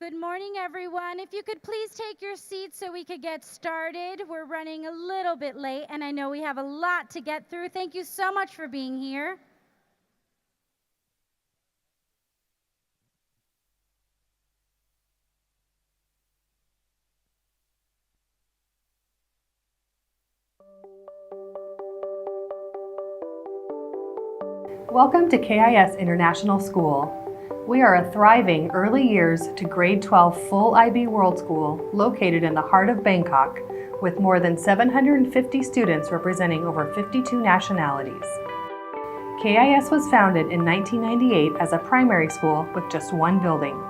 Good morning, everyone. If you could please take your seats so we could get started. We're running a little bit late, and I know we have a lot to get through. Thank you so much for being here. Welcome to KIS International School. We are a thriving early years to grade 12 full IB World School located in the heart of Bangkok with more than 750 students representing over 52 nationalities. KIS was founded in 1998 as a primary school with just one building.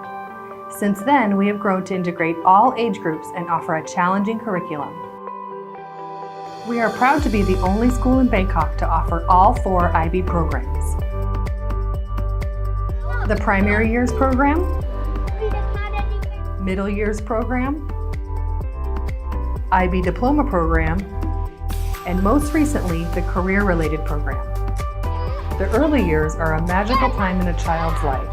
Since then, we have grown to integrate all age groups and offer a challenging curriculum. We are proud to be the only school in Bangkok to offer all 4 IB programs. The Primary Years Program, Middle Years Program, IB Diploma Program, and most recently, the Career-Related Program. The early years are a magical time in a child's life.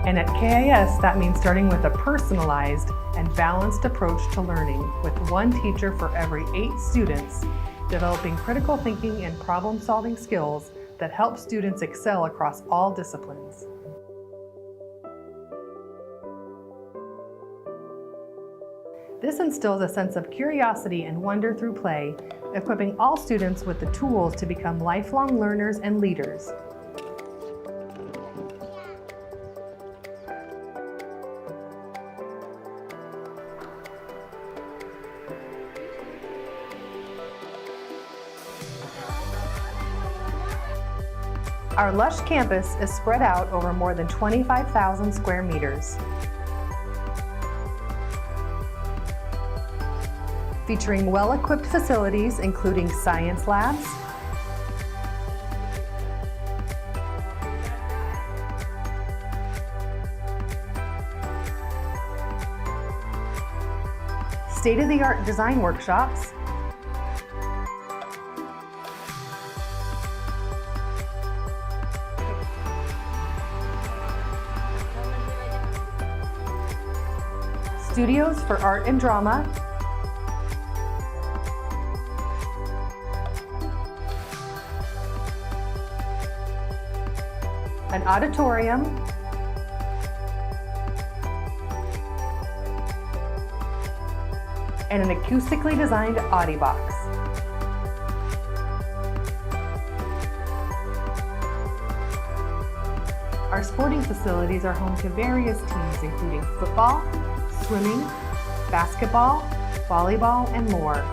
And at KIS, that means starting with a personalized and balanced approach to learning with one teacher for every 8 students, developing critical thinking and problem-solving skills that help students excel across all disciplines. This instills a sense of curiosity and wonder through play, equipping all students with the tools to become lifelong learners and leaders. Our lush campus is spread out over more than 25,000 square meters. Featuring well-equipped facilities including science labs, state-of-the-art design workshops, studios for art and drama, an auditorium, and an acoustically designed Audibox. Our sporting facilities are home to various teams including football, swimming, basketball, volleyball, and more.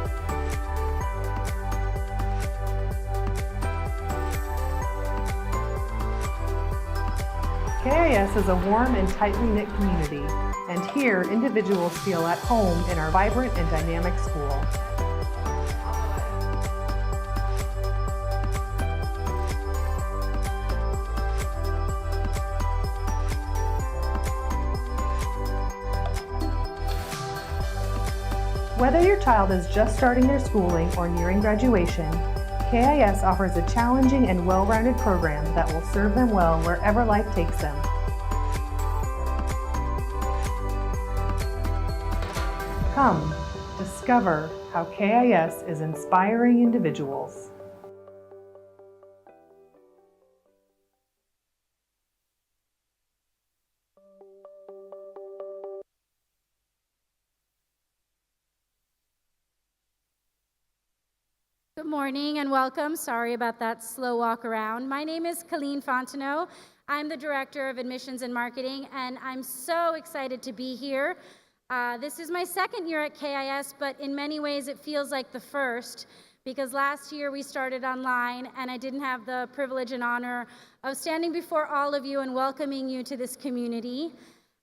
KIS is a warm and tightly knit community, and here individuals feel at home in our vibrant and dynamic school. Whether your child is just starting their schooling or nearing graduation, KIS offers a challenging and well-rounded program that will serve them well wherever life takes them. Come, discover how KIS is inspiring individuals. Good morning and welcome. Sorry about that slow walk around. My name is Colleen Fontenot. I'm the Director of Admissions and Marketing, and I'm so excited to be here. This is my second year at KIS, but in many ways it feels like the first, because last year we started online and I didn't have the privilege and honor of standing before all of you and welcoming you to this community.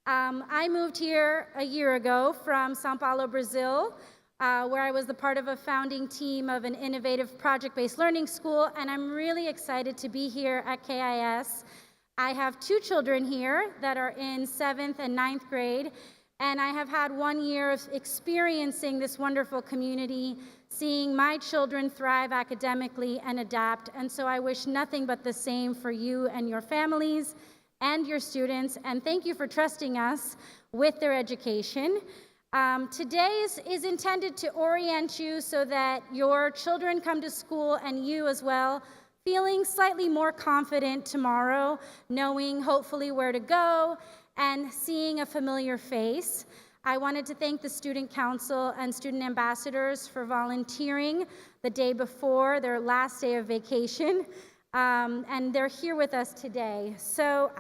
I moved here a year ago from Sao Paulo, Brazil, where I was the part of a founding team of an innovative project-based learning school, and I'm really excited to be here at KIS. I have 2 children here that are in 7th and 9th grade, and I have had 1 year of experiencing this wonderful community, seeing my children thrive academically and adapt, and so I wish nothing but the same for you and your families and your students, and thank you for trusting us with their education. Today is intended to orient you so that your children come to school, and you as well, feeling slightly more confident tomorrow, knowing hopefully where to go and seeing a familiar face. I wanted to thank the Student Council and student ambassadors for volunteering the day before their last day of vacation, and they're here with us today. So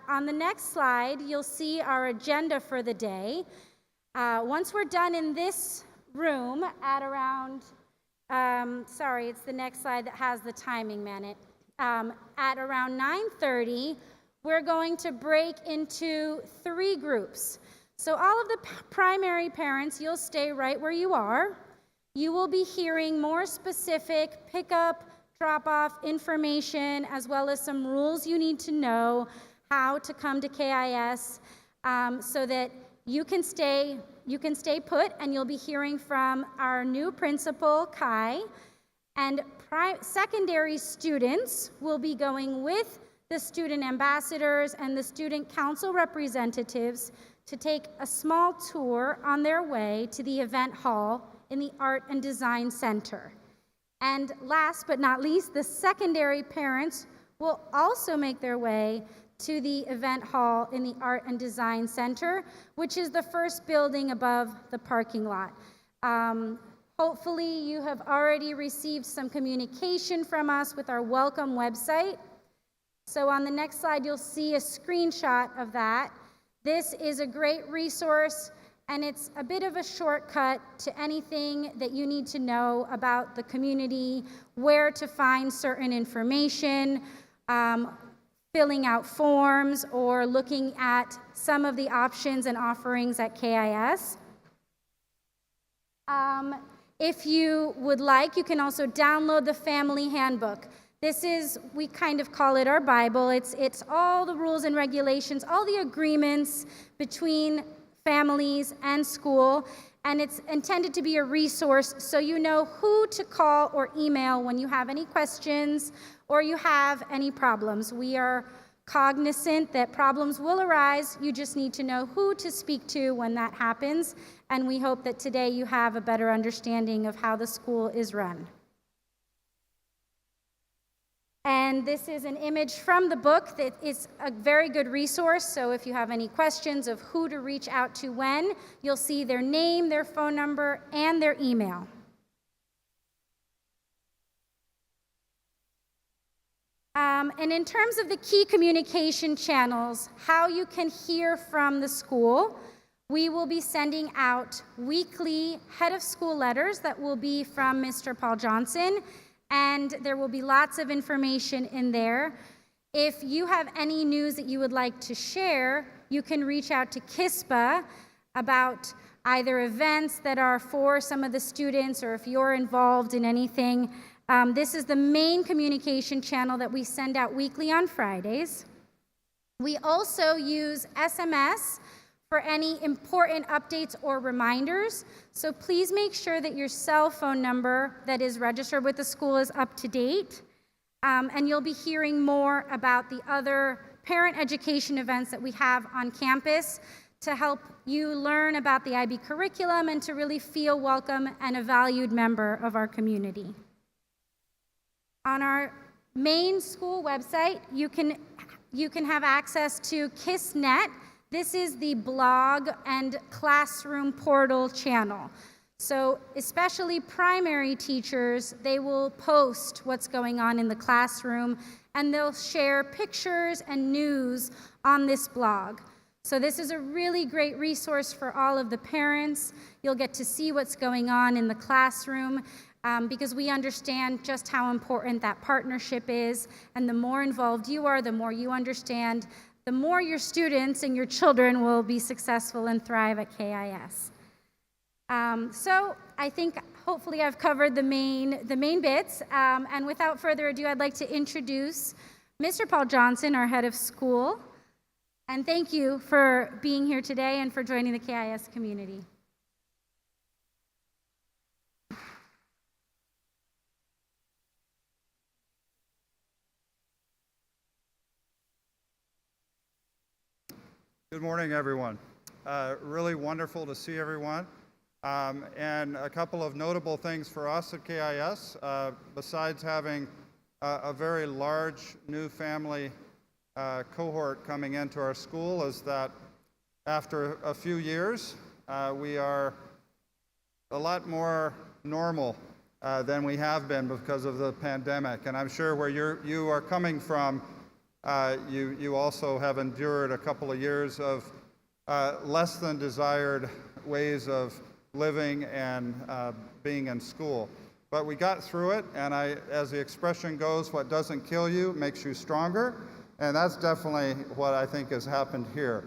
on the next slide, you'll see our agenda for the day. Once we're done in this room at around, sorry, it's the next slide that has the timing, at around 9:30, we're going to break into 3 groups. So all of the primary parents, you'll stay right where you are. You will be hearing more specific pickup, drop-off information, as well as some rules you need to know how to come to KIS, so that you can stay put, and you'll be hearing from our new principal, Kai, and secondary students will be going with the student ambassadors and the student council representatives to take a small tour on their way to the event hall in the Art and Design Center. And last but not least, the secondary parents will also make their way to the event hall in the Art and Design Center, which is the first building above the parking lot. Hopefully you have already received some communication from us with our welcome website. So on the next slide, you'll see a screenshot of that. This is a great resource, and it's a bit of a shortcut to anything that you need to know about the community, where to find certain information, filling out forms, or looking at some of the options and offerings at KIS. If you would like, you can also download the family handbook. This is, we kind of call it our Bible. It's all the rules and regulations, all the agreements between families and school, and it's intended to be a resource so you know who to call or email when you have any questions or you have any problems. We are cognizant that problems will arise. You just need to know who to speak to when that happens, and we hope that today you have a better understanding of how the school is run. And this is an image from the book that is a very good resource, so if you have any questions of who to reach out to when, you'll see their name, their phone number, and their email. And in terms of the key communication channels, how you can hear from the school, we will be sending out weekly head of school letters that will be from Mr. Paul Johnson, and there will be lots of information in there. If you have any news that you would like to share, you can reach out to KISPA about either events that are for some of the students, or if you're involved in anything. This is the main communication channel that we send out weekly on Fridays. We also use SMS for any important updates or reminders. So please make sure that your cell phone number that is registered with the school is up to date. And you'll be hearing more about the other parent education events that we have on campus to help you learn about the IB curriculum and to really feel welcome and a valued member of our community. On our main school website, you can have access to KISNet. This is the blog and classroom portal channel. So especially primary teachers, they will post what's going on in the classroom, and they'll share pictures and news on this blog. So this is a really great resource for all of the parents. You'll get to see what's going on in the classroom, because we understand just how important that partnership is, and the more involved you are, the more you understand, the more your students and your children will be successful and thrive at KIS. So I think hopefully I've covered the main bits, and without further ado, I'd like to introduce Mr. Paul Johnson, our head of school, and thank you for being here today and for joining the KIS community. Good morning, everyone. Really wonderful to see everyone. And a couple of notable things for us at KIS, besides having a very large new family cohort coming into our school, is that after a few years, we are a lot more normal than we have been because of the pandemic. And I'm sure where you are coming from, you also have endured a couple of years of less than desired ways of living and being in school. But we got through it, and as the expression goes, what doesn't kill you makes you stronger, and that's definitely what I think has happened here.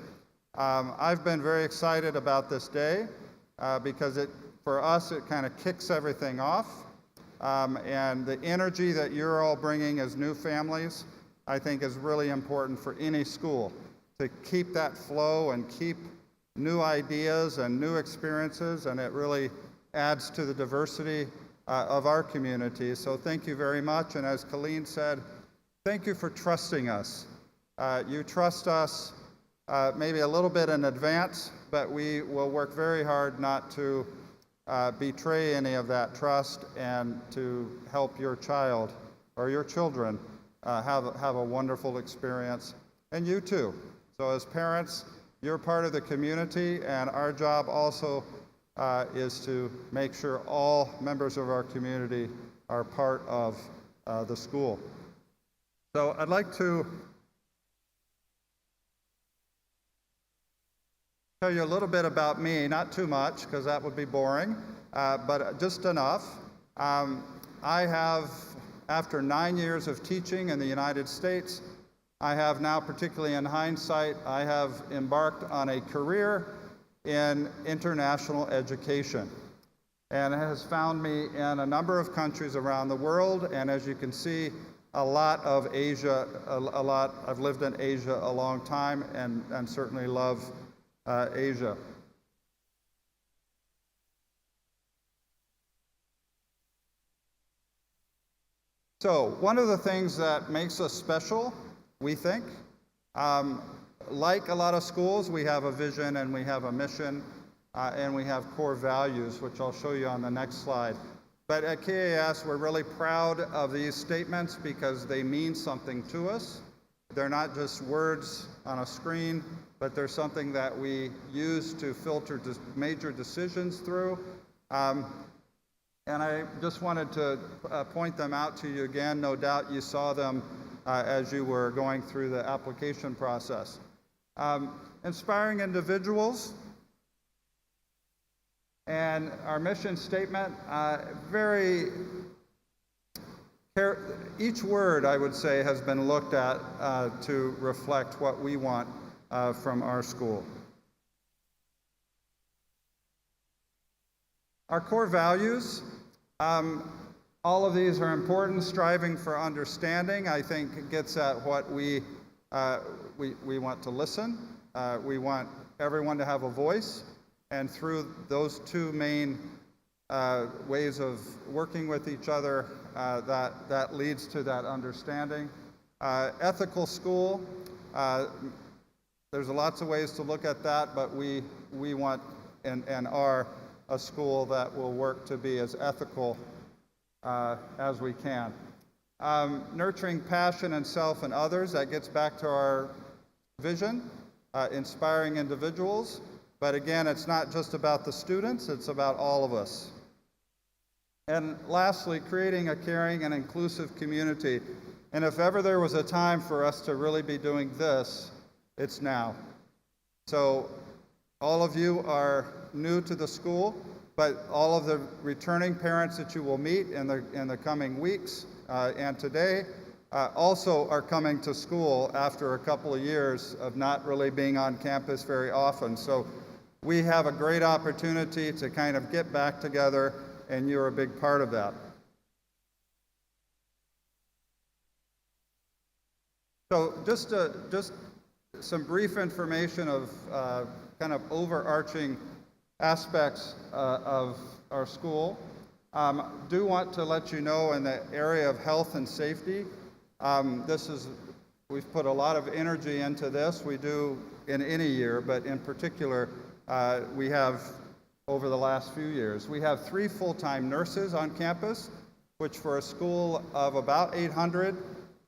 I've been very excited about this day because for us, it kind of kicks everything off, and the energy that you're all bringing as new families, I think, is really important for any school, to keep that flow and keep new ideas and new experiences, and it really adds to the diversity of our community. So thank you very much, and as Colleen said, thank you for trusting us. You trust us maybe a little bit in advance, but we will work very hard not to betray any of that trust and to help your child or your children have a wonderful experience, and you too. So as parents, you're part of the community, and our job also is to make sure all members of our community are part of the school. So I'd like to tell you a little bit about me, not too much because that would be boring, but just enough. I have, after 9 years of teaching in the United States, I have now, particularly in hindsight, I have embarked on a career in international education. And it has found me in a number of countries around the world, and as you can see, a lot of Asia, I've lived in Asia a long time and certainly love Asia. So one of the things that makes us special, we think, like a lot of schools, we have a vision and we have a mission and we have core values, which I'll show you on the next slide. But at KIS, we're really proud of these statements because they mean something to us. They're not just words on a screen, but they're something that we use to filter major decisions through. And I just wanted to point them out to you again. No doubt you saw them as you were going through the application process. Inspiring individuals, and our mission statement, each word, I would say, has been looked at to reflect what we want from our school. Our core values, all of these are important. Striving for understanding, I think, gets at what we want to listen. We want everyone to have a voice, and through those two main ways of working with each other, that leads to that understanding. Ethical school, there's lots of ways to look at that, but we want and are a school that will work to be as ethical as we can. Nurturing passion in self and others, that gets back to our vision, inspiring individuals. But again, it's not just about the students, it's about all of us. And lastly, creating a caring and inclusive community. And if ever there was a time for us to really be doing this, it's now. So all of you are new to the school, but all of the returning parents that you will meet in the coming weeks and today also are coming to school after a couple of years of not really being on campus very often. So we have a great opportunity to kind of get back together, and you're a big part of that. So just some brief information of kind of overarching aspects of our school. Do want to let you know in the area of health and safety, this is we've put a lot of energy into this. We do in any year, but in particular, we have over the last few years. We have 3 full-time nurses on campus, which for a school of about 800,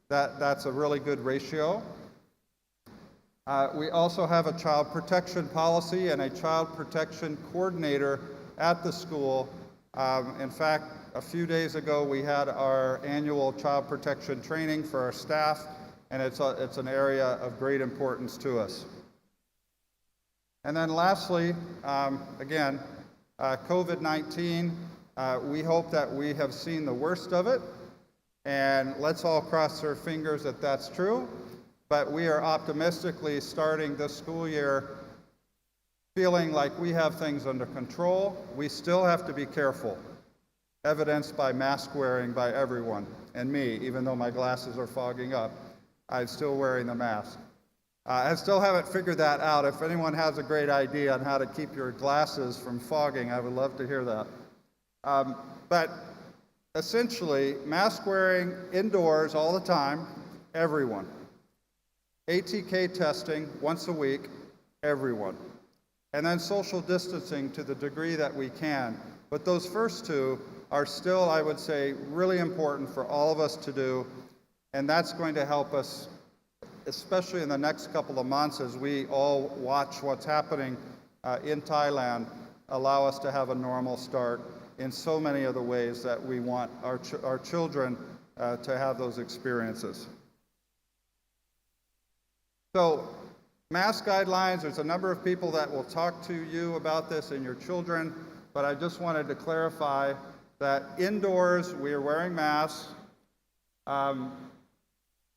that's a really good ratio. We also have a child protection policy and a child protection coordinator at the school. In fact, a few days ago, we had our annual child protection training for our staff, and it's an area of great importance to us. And then lastly, again, COVID-19, we hope that we have seen the worst of it, and let's all cross our fingers that that's true. But we are optimistically starting this school year feeling like we have things under control. We still have to be careful, evidenced by mask wearing by everyone, and me, even though my glasses are fogging up, I'm still wearing the mask. I still haven't figured that out. If anyone has a great idea on how to keep your glasses from fogging, I would love to hear that. But essentially, mask wearing indoors all the time, everyone. ATK testing once a week, everyone. And then social distancing to the degree that we can. But those first two are still, I would say, really important for all of us to do, and that's going to help us, especially in the next couple of months as we all watch what's happening in Thailand, allow us to have a normal start in so many of the ways that we want our children to have those experiences. So, mask guidelines, there's a number of people that will talk to you about this and your children, but I just wanted to clarify that indoors we are wearing masks,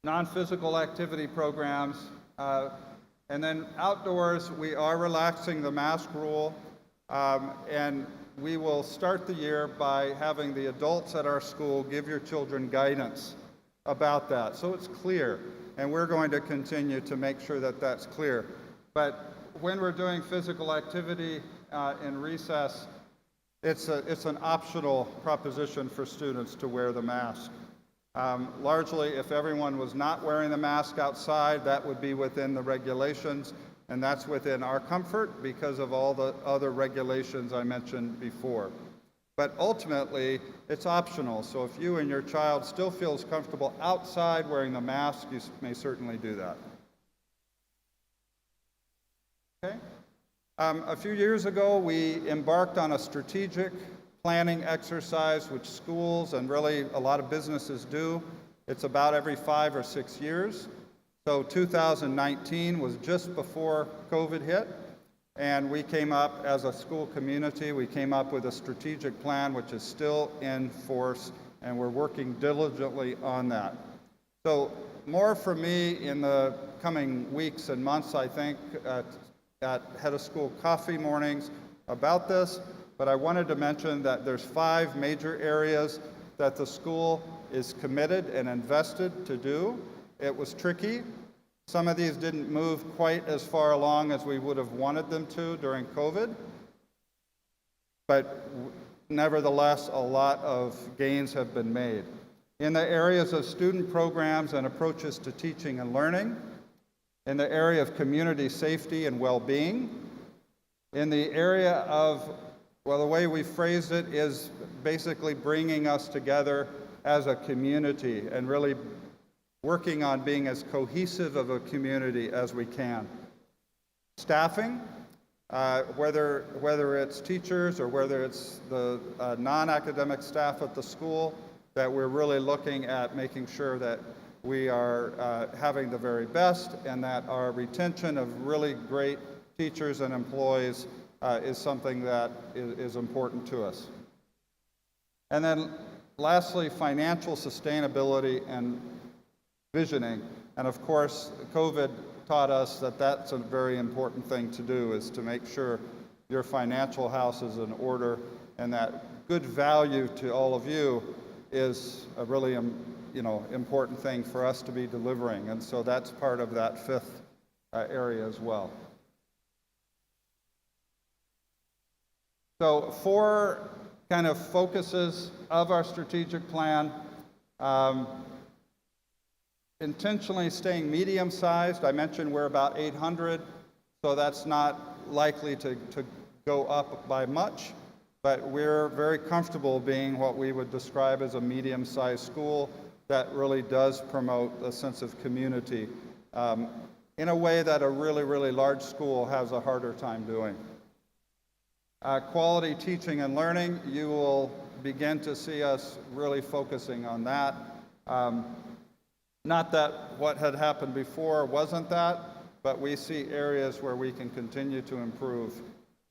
non-physical activity programs, and then outdoors we are relaxing the mask rule, and we will start the year by having the adults at our school give your children guidance about that, so it's clear. And we're going to continue to make sure that that's clear. But when we're doing physical activity in recess, it's an optional proposition for students to wear the mask. Largely, if everyone was not wearing the mask outside, that would be within the regulations, and that's within our comfort because of all the other regulations I mentioned before. But ultimately, it's optional, so if you and your child still feels comfortable outside wearing the mask, you may certainly do that. Okay? A few years ago, we embarked on a strategic planning exercise, which schools and really a lot of businesses do. It's about every 5 or 6 years. So 2019 was just before COVID hit. And we came up as a school community, we came up with a strategic plan which is still in force, and we're working diligently on that. So more for me in the coming weeks and months, I think, at head of school coffee mornings about this, but I wanted to mention that there's 5 major areas that the school is committed and invested to do. It was tricky. Some of these didn't move quite as far along as we would have wanted them to during COVID, but nevertheless, a lot of gains have been made. In the areas of student programs and approaches to teaching and learning, in the area of community safety and well-being, in the area of, well, the way we phrased it is basically bringing us together as a community and really working on being as cohesive of a community as we can. Staffing, whether it's teachers or whether it's the non-academic staff at the school, that we're really looking at making sure that we are having the very best and that our retention of really great teachers and employees is something that is important to us. And then lastly, financial sustainability and visioning. And of course, COVID taught us that that's a very important thing to do, is to make sure your financial house is in order and that good value to all of you is a really important thing for us to be delivering. And so that's part of that 5th area as well. So 4 kind of focuses of our strategic plan. intentionally staying medium-sized. I mentioned we're about 800, so that's not likely to go up by much, but we're very comfortable being what we would describe as a medium-sized school that really does promote a sense of community in a way that a really, really large school has a harder time doing. Quality teaching and learning, you will begin to see us really focusing on that. Not that what had happened before wasn't that, but we see areas where we can continue to improve,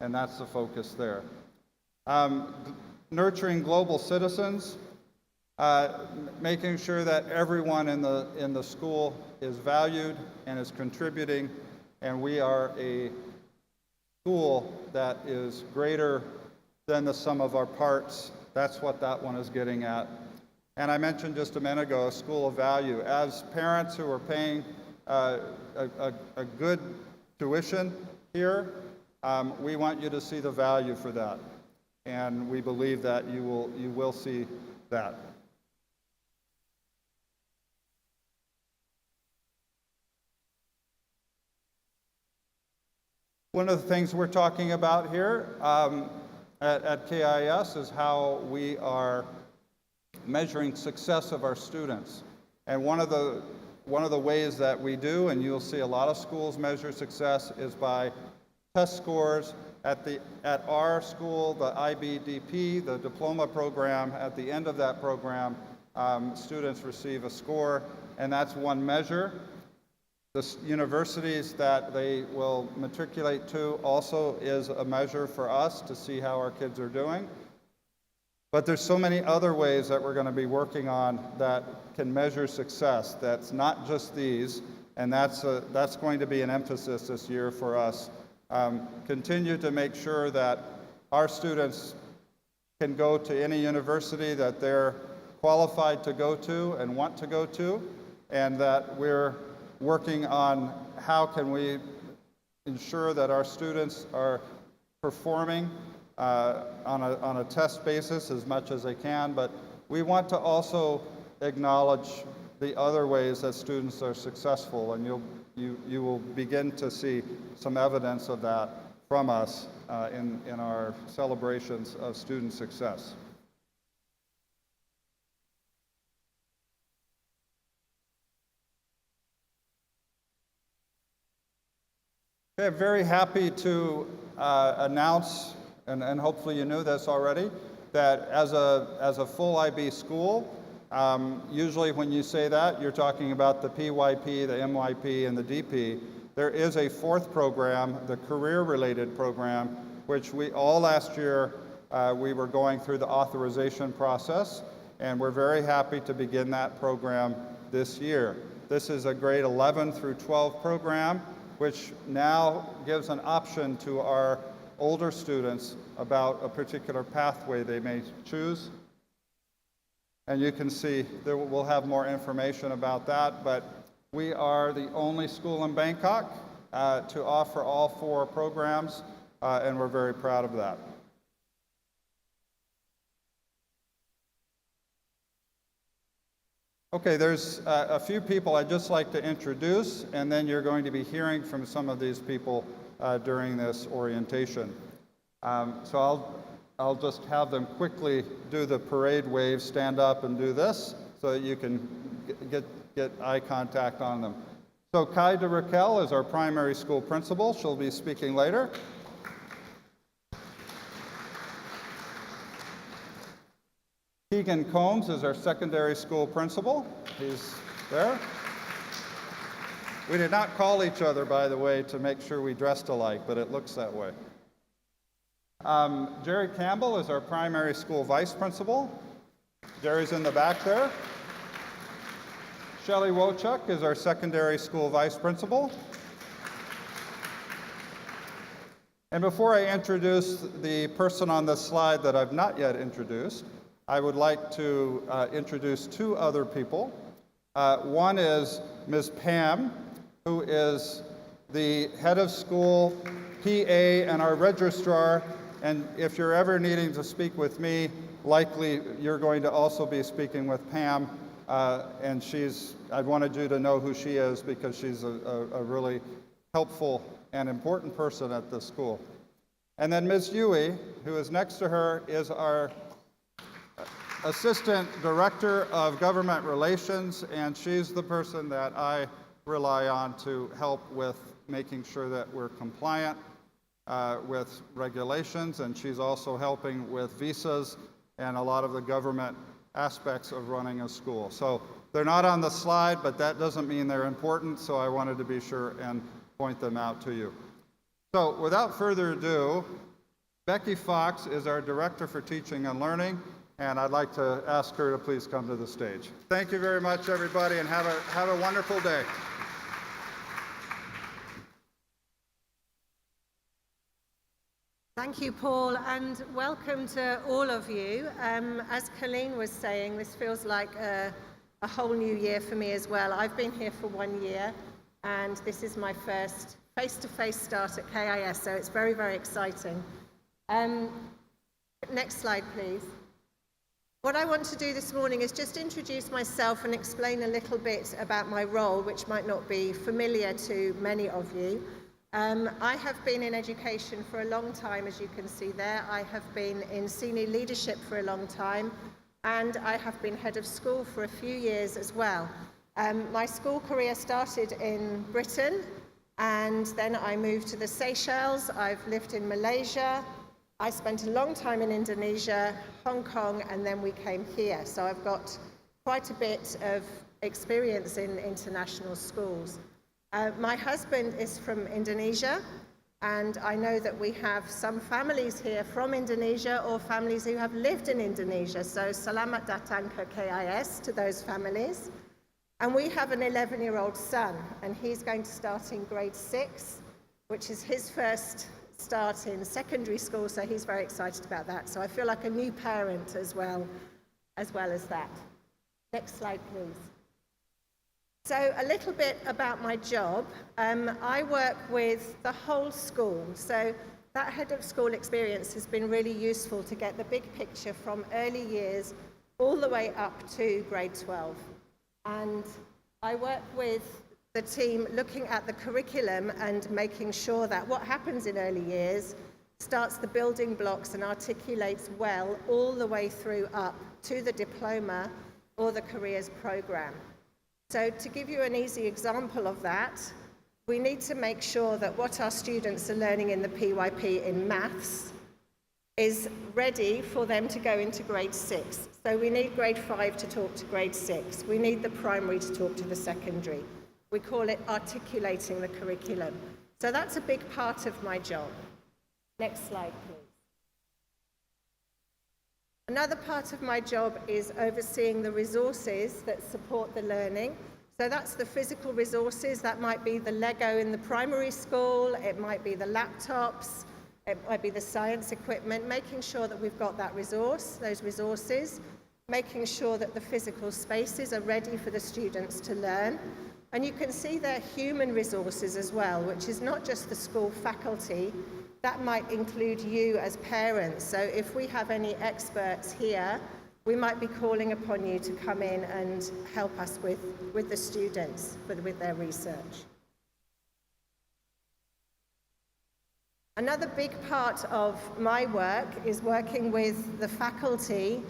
and that's the focus there. Nurturing global citizens, making sure that everyone in the school is valued and is contributing, and we are a school that is greater than the sum of our parts. That's what that one is getting at. And I mentioned just a minute ago, a school of value. As parents who are paying a good tuition here, we want you to see the value for that. And we believe that you will see that. One of the things we're talking about here at KIS is how we are measuring success of our students. And one of the ways that we do, and you'll see a lot of schools measure success, is by test scores. At our school, the IBDP, the diploma program, at the end of that program, students receive a score, and that's one measure. The universities that they will matriculate to also is a measure for us to see how our kids are doing. But there's so many other ways that we're going to be working on that can measure success. That's not just these, and that's going to be an emphasis this year for us. Continue to make sure that our students can go to any university that they're qualified to go to and want to go to, and that we're working on how can we ensure that our students are performing on a test basis as much as they can, but we want to also acknowledge the other ways that students are successful, and you will begin to see some evidence of that from us in our celebrations of student success. Okay, I'm very happy to announce, and hopefully you knew this already, that as a full IB school, usually when you say that, you're talking about the PYP, the MYP, and the DP. There is a fourth program, the career-related program, which we all last year we were going through the authorization process, and we're very happy to begin that program this year. This is a grade 11 through 12 program, which now gives an option to our older students about a particular pathway they may choose. And you can see we'll have more information about that, but we are the only school in Bangkok to offer all four programs, and we're very proud of that. Okay, there's a few people I'd just like to introduce, and then you're going to be hearing from some of these people during this orientation. So I'll just have them quickly do the parade wave, stand up and do this, so that you can get eye contact on them. So Kai de Raquel is our primary school principal. She'll be speaking later. Keegan Combs is our secondary school principal. He's there. We did not call each other, by the way, to make sure we dressed alike, but it looks that way. Jerry Campbell is our primary school vice principal. Jerry's in the back there. Shelley Wochuk is our secondary school vice principal. And before I introduce the person on this slide that I've not yet introduced, I would like to introduce two other people. One is Ms. Pam, who is the head of school, PA, and our registrar. And if you're ever needing to speak with me, likely you're going to also be speaking with Pam And I wanted you to know who she is because she's a really helpful and important person at this school. And then Ms. Yui, who is next to her, is our Assistant Director of Government Relations, and she's the person that I rely on to help with making sure that we're compliant with regulations, and she's also helping with visas and a lot of the government aspects of running a school. So they're not on the slide, but that doesn't mean they're important, so I wanted to be sure and point them out to you. So without further ado, Becky Fox is our Director for Teaching and Learning, and I'd like to ask her to please come to the stage. Thank you very much, everybody, and have a wonderful day. Thank you, Paul, and welcome to all of you. As Colleen was saying, this feels like a whole new year for me as well. I've been here for 1 year, and this is my first face-to-face start at KIS, so it's very, very exciting. Next slide, please. What I want to do this morning is just introduce myself and explain a little bit about my role, which might not be familiar to many of you. I have been in education for a long time, as you can see there. I have been in senior leadership for a long time, and I have been head of school for a few years as well. My school career started in Britain, and then I moved to the Seychelles. I've lived in Malaysia. I spent a long time in Indonesia, Hong Kong, and then we came here. So I've got quite a bit of experience in international schools. My husband is from Indonesia, and I know that we have some families here from Indonesia or families who have lived in Indonesia. So selamat datang ke KIS to those families. And we have an 11-year-old son, and he's going to start in grade 6, which is his first start in secondary school, so he's very excited about that. So I feel like a new parent as well as that. Next slide, please. So a little bit about my job. I work with the whole school. So that head of school experience has been really useful to get the big picture from early years all the way up to grade 12. And I work with the team looking at the curriculum and making sure that what happens in early years starts the building blocks and articulates well all the way through up to the diploma or the careers program. So to give you an easy example of that, we need to make sure that what our students are learning in the PYP in maths is ready for them to go into grade 6. So we need grade 5 to talk to grade 6. We need the primary to talk to the secondary. We call it articulating the curriculum. So that's a big part of my job. Next slide, please. Another part of my job is overseeing the resources that support the learning. So that's the physical resources. That might be the Lego in the primary school. It might be the laptops. It might be the science equipment. Making sure that we've got that resource, those resources. Making sure that the physical spaces are ready for the students to learn. And you can see their human resources as well, which is not just the school faculty. That might include you as parents. So if we have any experts here, we might be calling upon you to come in and help us with the students, with their research. Another big part of my work is working with the faculty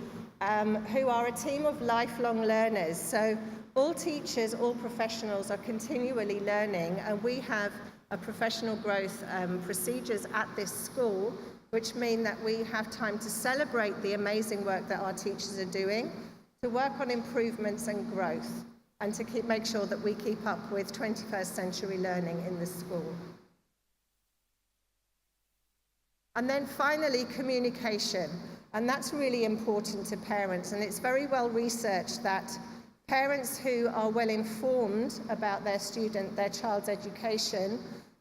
who are a team of lifelong learners. So all teachers, all professionals are continually learning, and we have a professional growth procedures at this school, which mean that we have time to celebrate the amazing work that our teachers are doing, to work on improvements and growth, and to make sure that we keep up with 21st century learning in the school. And then finally, communication. And that's really important to parents, and it's very well researched that parents who are well informed about their child's education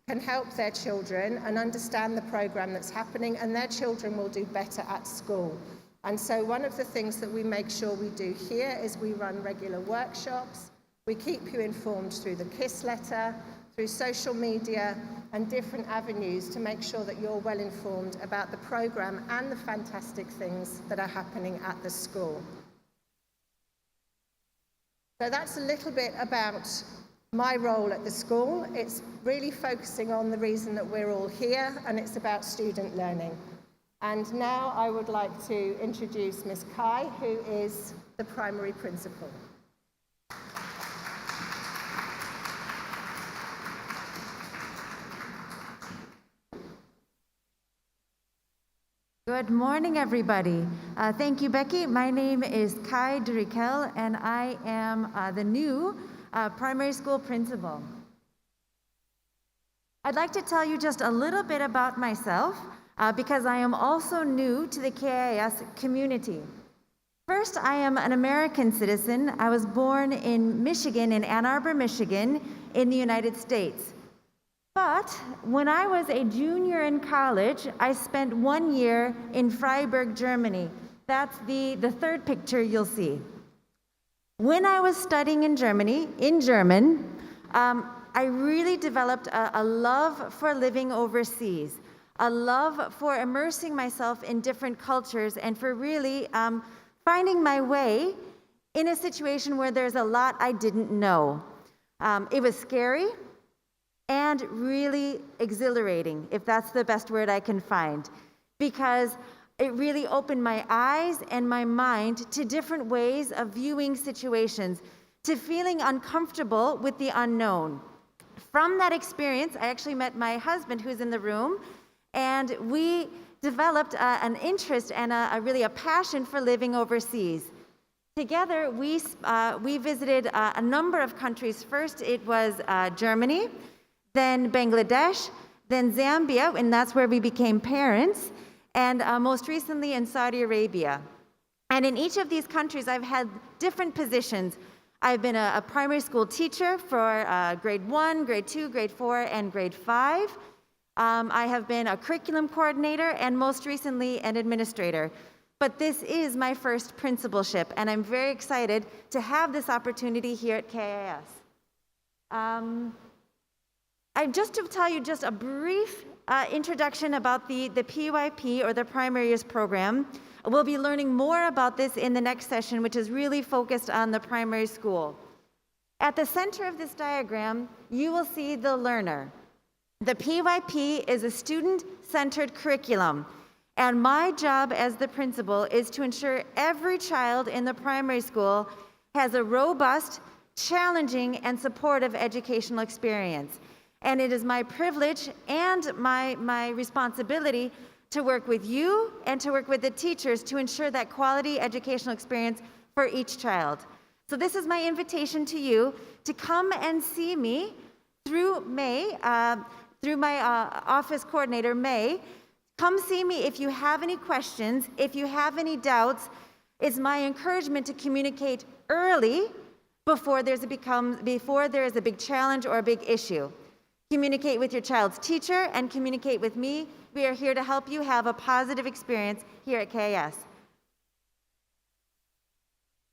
can help their children and understand the program that's happening, and their children will do better at school. And so one of the things that we make sure we do here is we run regular workshops. We keep you informed through the KIS letter, through social media, and different avenues to make sure that you're well informed about the program and the fantastic things that are happening at the school. So that's a little bit about my role at the school. It's really focusing on the reason that we're all here, and it's about student learning. And now I would like to introduce Ms. Kai, who is the primary principal. Good morning, everybody. Thank you, Becky. My name is Kai Durikel, and I am the new primary school principal. I'd like to tell you just a little bit about myself because I am also new to the KIS community. First, I am an American citizen. I was born in Michigan, in Ann Arbor, Michigan, in the United States. But when I was a junior in college, I spent 1 year in Freiburg, Germany. That's the third picture you'll see. When I was studying in Germany, in German, I really developed a love for living overseas, a love for immersing myself in different cultures, and for really finding my way in a situation where there's a lot I didn't know. It was scary and really exhilarating, if that's the best word I can find, because it really opened my eyes and my mind to different ways of viewing situations, to feeling uncomfortable with the unknown. From that experience, I actually met my husband, who's in the room, and we developed an interest and a passion for living overseas. Together, we visited a number of countries. First, it was Germany, then Bangladesh, then Zambia, and that's where we became parents, and most recently in Saudi Arabia. And in each of these countries, I've had different positions. I've been a primary school teacher for grade 1, grade 2, grade 4, and grade 5. I have been a curriculum coordinator and most recently an administrator. But this is my first principalship, and I'm very excited to have this opportunity here at KIS. Just to tell you just a brief introduction about the PYP, or the Primary Years Program. We'll be learning more about this in the next session, which is really focused on the primary school. At the center of this diagram, you will see the learner. The PYP is a student-centered curriculum, and my job as the principal is to ensure every child in the primary school has a robust, challenging, and supportive educational experience. And it is my privilege and my responsibility to work with you and to work with the teachers to ensure that quality educational experience for each child. So this is my invitation to you to come and see me through May, through my office coordinator, May. Come see me if you have any questions, if you have any doubts. It's my encouragement to communicate early before there is a big challenge or a big issue. Communicate with your child's teacher and communicate with me. We are here to help you have a positive experience here at KIS.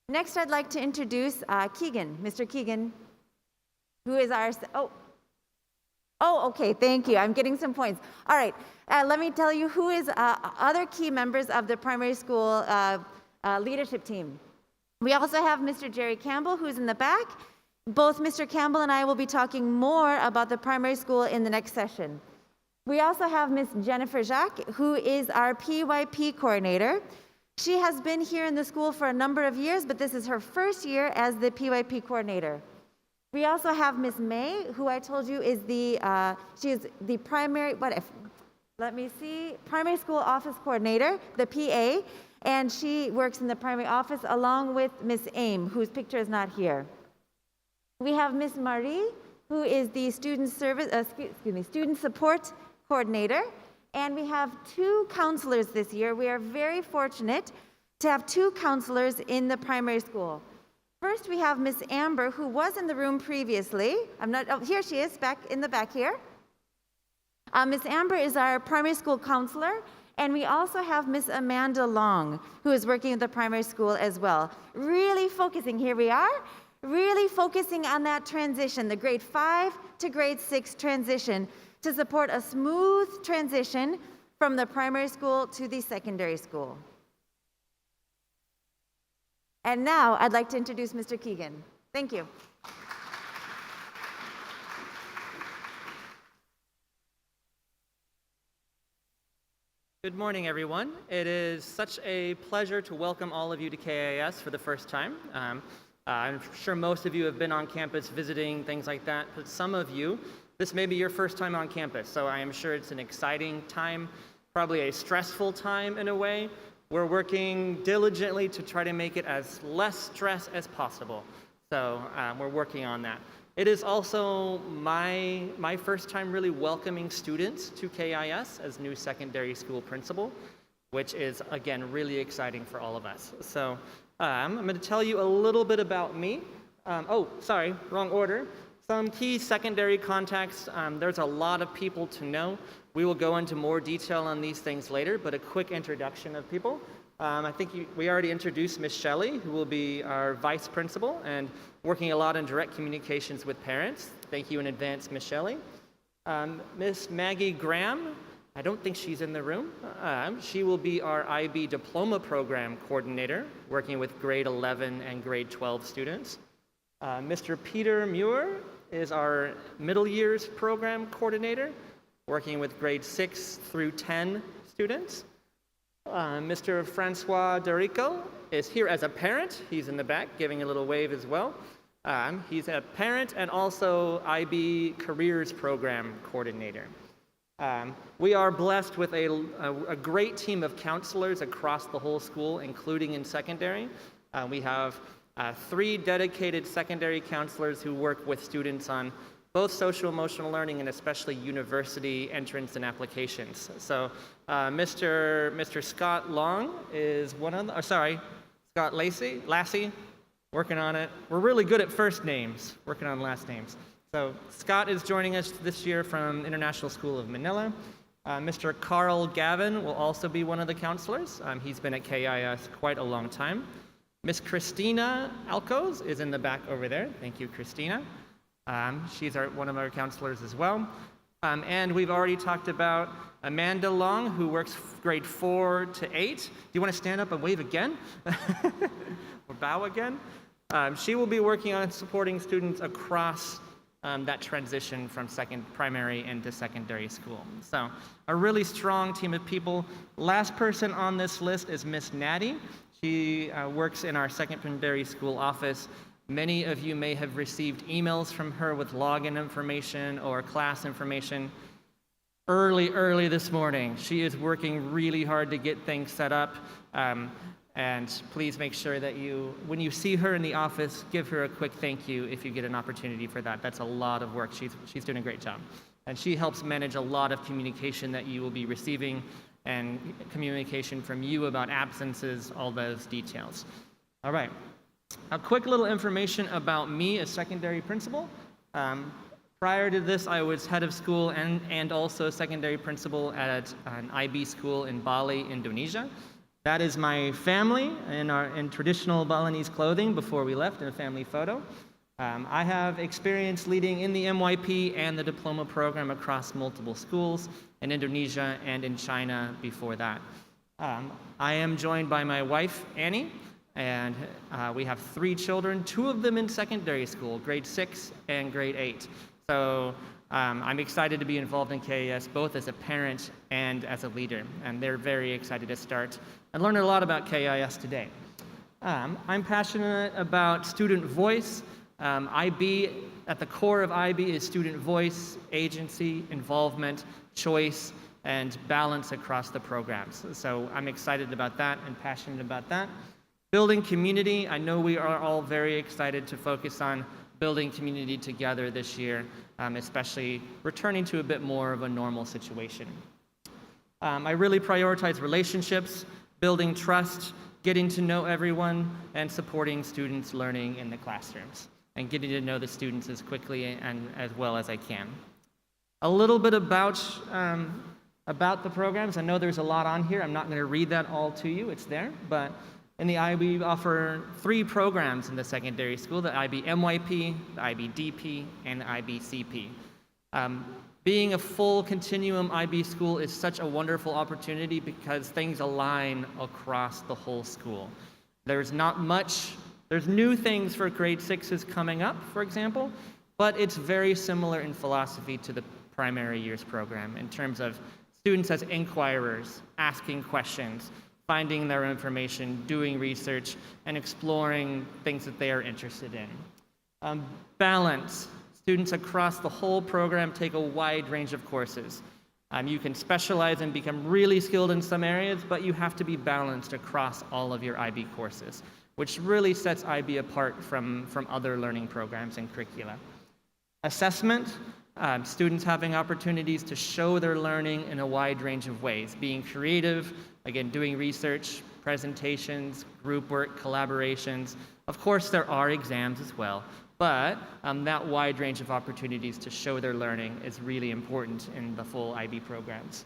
Next, I'd like to introduce Keegan, Mr. Keegan, who is our, okay, thank you. I'm getting some points. All right, let me tell you who is other key members of the primary school leadership team. We also have Mr. Jerry Campbell, who's in the back. Both Mr. Campbell and I will be talking more about the primary school in the next session. We also have Ms. Jennifer Jacques, who is our PYP coordinator. She has been here in the school for a number of years, but this is her first year as the PYP coordinator. We also have Ms. May, who I told you is she is the primary school office coordinator, the PA, and she works in the primary office along with Ms. Aim, whose picture is not here. We have Ms. Marie, who is the student support coordinator, and we have 2 counselors this year. We are very fortunate to have 2 counselors in the primary school. First, we have Ms. Amber, who was in the room previously. Here she is, back in the back here. Ms. Amber is our primary school counselor, and we also have Ms. Amanda Long, who is working at the primary school as well. Really focusing, here we are, really focusing on that transition, the grade 5 to grade 6 transition, to support a smooth transition from the primary school to the secondary school. And now I'd like to introduce Mr. Keegan. Thank you. Good morning, everyone. It is such a pleasure to welcome all of you to KIS for the first time. I'm sure most of you have been on campus visiting, things like that, but some of you, this may be your first time on campus, so I am sure it's an exciting time, probably a stressful time in a way. We're working diligently to try to make it as less stress as possible, so we're working on that. It is also my first time really welcoming students to KIS as new secondary school principal, which is, again, really exciting for all of us. So I'm going to tell you a little bit about me. Oh, sorry, wrong order. Some key secondary contacts. There's a lot of people to know. We will go into more detail on these things later, but a quick introduction of people. I think we already introduced Miss Shelley, who will be our vice principal and working a lot in direct communications with parents. Thank you in advance, Miss Shelley. Miss Maggie Graham, I don't think she's in the room. She will be our IB Diploma Program Coordinator, working with grade 11 and grade 12 students. Mr. Peter Muir is our Middle Years Program Coordinator, working with grade 6 through 10 students. Mr. Francois Dorico is here as a parent. He's in the back giving a little wave as well. He's a parent and also IB Careers Program Coordinator. We are blessed with a great team of counselors across the whole school, including in secondary. We have 3 dedicated secondary counselors who work with students on both social emotional learning and especially university entrance and applications. So Mr. Scott Long is one of the, Scott Lassie, working on it. We're really good at first names, working on last names. So Scott is joining us this year from International School of Manila. Mr. Carl Gavin will also be one of the counselors. He's been at KIS quite a long time. Miss Christina Alcos is in the back over there. Thank you, Christina. She's one of our counselors as well. And we've already talked about Amanda Long, who works grade 4 to 8. Do you want to stand up and wave again? Or bow again? She will be working on supporting students across that transition from primary into secondary school. So a really strong team of people. Last person on this list is Miss Natty. She works in our secondary school office. Many of you may have received emails from her with login information or class information early this morning. She is working really hard to get things set up. And please make sure that when you see her in the office, give her a quick thank you if you get an opportunity for that. That's a lot of work. She's doing a great job. And she helps manage a lot of communication that you will be receiving and communication from you about absences, all those details. All right. A quick little information about me as secondary principal. Prior to this, I was head of school and also secondary principal at an IB school in Bali, Indonesia. That is my family in traditional Balinese clothing before we left in a family photo. I have experience leading in the MYP and the diploma program across multiple schools in Indonesia and in China before that. I am joined by my wife, Annie, and we have 3 children, 2 of them in secondary school, grade 6 and grade 8. So I'm excited to be involved in KIS, both as a parent and as a leader, and they're very excited to start and learn a lot about KIS today. I'm passionate about student voice. IB, at the core of IB is student voice, agency, involvement, choice, and balance across the programs. So I'm excited about that and passionate about that. Building community, I know we are all very excited to focus on building community together this year, especially returning to a bit more of a normal situation. I really prioritize relationships, building trust, getting to know everyone, and supporting students learning in the classrooms, and getting to know the students as quickly and as well as I can. A little bit about the programs. I know there's a lot on here. I'm not going to read that all to you. It's there, but in the IB, we offer 3 programs in the secondary school, the IB MYP, the IB DP, and the IB CP. Being a full continuum IB school is such a wonderful opportunity because things align across the whole school. There's not much There's new things for grade 6s coming up, for example, but it's very similar in philosophy to the primary years program in terms of students as inquirers, asking questions, finding their information, doing research, and exploring things that they are interested in. Balance. Students across the whole program take a wide range of courses. You can specialize and become really skilled in some areas, but you have to be balanced across all of your IB courses, which really sets IB apart from other learning programs and curricula. Assessment. Students having opportunities to show their learning in a wide range of ways, being creative, again, doing research, presentations, group work, collaborations. Of course, there are exams as well, but that wide range of opportunities to show their learning is really important in the full IB programs.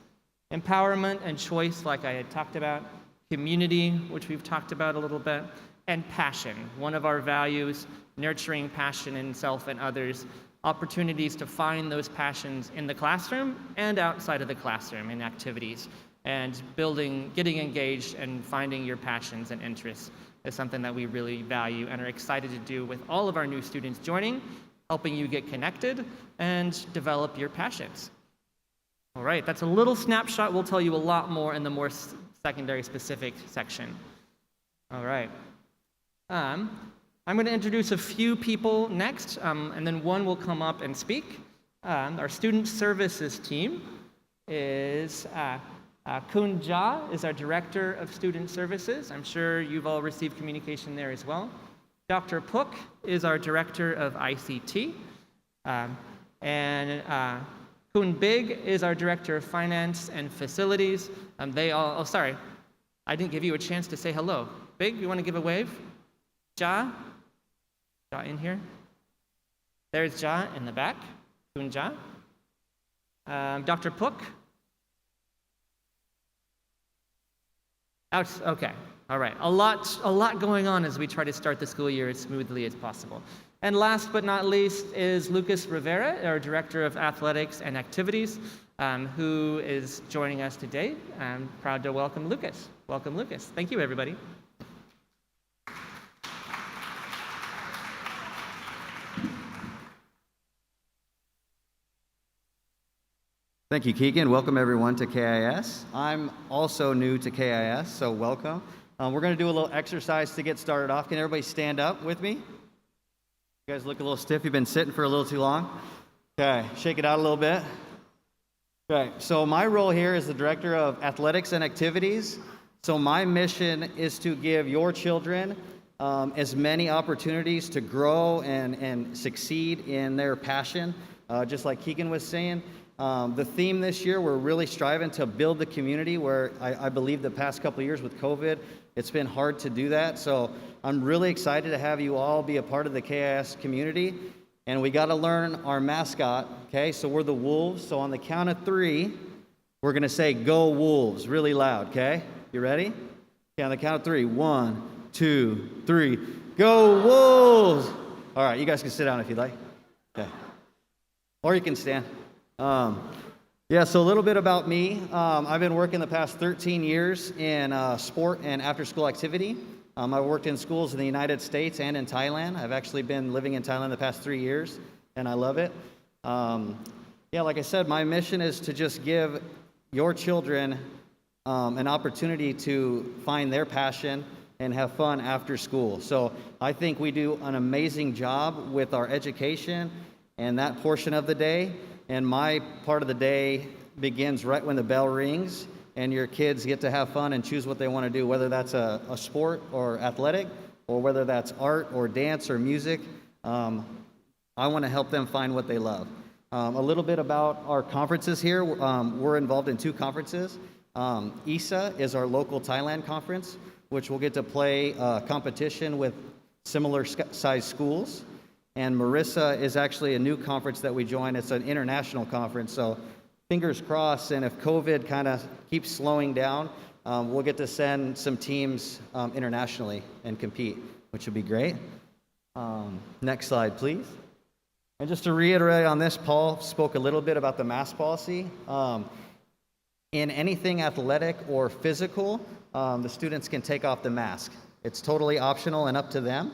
Empowerment and choice, like I had talked about, community, which we've talked about a little bit, and passion. One of our values, nurturing passion in self and others, opportunities to find those passions in the classroom and outside of the classroom in activities, and getting engaged and finding your passions and interests is something that we really value and are excited to do with all of our new students joining, helping you get connected and develop your passions. All right, that's a little snapshot. We'll tell you a lot more in the more secondary specific section. All right. I'm going to introduce a few people next, and then one will come up and speak. Our student services team is Kun Ja is our director of student services. I'm sure you've all received communication there as well. Dr. Puk is our director of ICT. And Kun Big is our director of finance and facilities. Sorry, I didn't give you a chance to say hello. Big, you want to give a wave? Ja? Ja in here? There's Ja in the back. Kun Ja. Dr. Puk? Out, okay, all right. A lot going on as we try to start the school year as smoothly as possible. And last but not least is Lucas Rivera, our Director of Athletics and Activities, who is joining us today. I'm proud to welcome Lucas. Welcome, Lucas. Thank you, everybody. Thank you, Keegan. Welcome, everyone, to KIS. I'm also new to KIS, so welcome. We're going to do a little exercise to get started off. Can everybody stand up with me? You guys look a little stiff. You've been sitting for a little too long. Okay, shake it out a little bit. Okay, so my role here is the Director of Athletics and Activities. So my mission is to give your children as many opportunities to grow and succeed in their passion, just like Keegan was saying. The theme this year, we're really striving to build the community where I believe the past couple of years with COVID, it's been hard to do that. So I'm really excited to have you all be a part of the KIS community. And we got to learn our mascot, okay? So we're the Wolves. So on the count of 3, we're going to say, "Go Wolves," really loud, okay? You ready? Okay, on the count of 3. 1, 2, 3. Go Wolves! All right, you guys can sit down if you'd like. Okay. Or you can stand. So a little bit about me. I've been working the past 13 years in sport and after-school activity. I've worked in schools in the United States and in Thailand. I've actually been living in Thailand the past 3 years, and I love it. Like I said, my mission is to just give your children an opportunity to find their passion and have fun after school. So I think we do an amazing job with our education and that portion of the day. And my part of the day begins right when the bell rings and your kids get to have fun and choose what they want to do, whether that's a sport or athletic, or whether that's art or dance or music. I want to help them find what they love. A little bit about our conferences here. We're involved in 2 conferences. ISA is our local Thailand conference, which will get to play competition with similar sized schools. And Marissa is actually a new conference that we joined. It's an international conference, so fingers crossed, and if COVID kind of keeps slowing down, we'll get to send some teams internationally and compete, which would be great. Next slide, please. And just to reiterate on this, Paul spoke a little bit about the mask policy. In anything athletic or physical, the students can take off the mask. It's totally optional and up to them.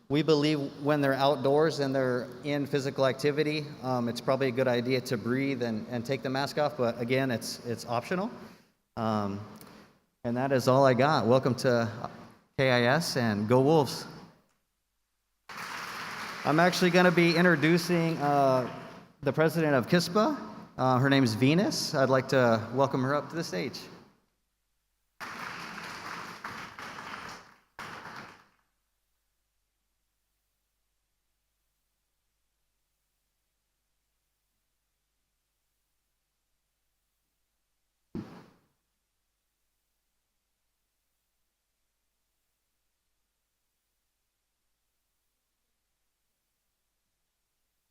We believe when they're outdoors and they're in physical activity, it's probably a good idea to breathe and take the mask off, but again, it's optional. And that is all I got. Welcome to KIS and go Wolves. I'm actually going to be introducing the president of KISPA. Her name is Venus. I'd like to welcome her up to the stage.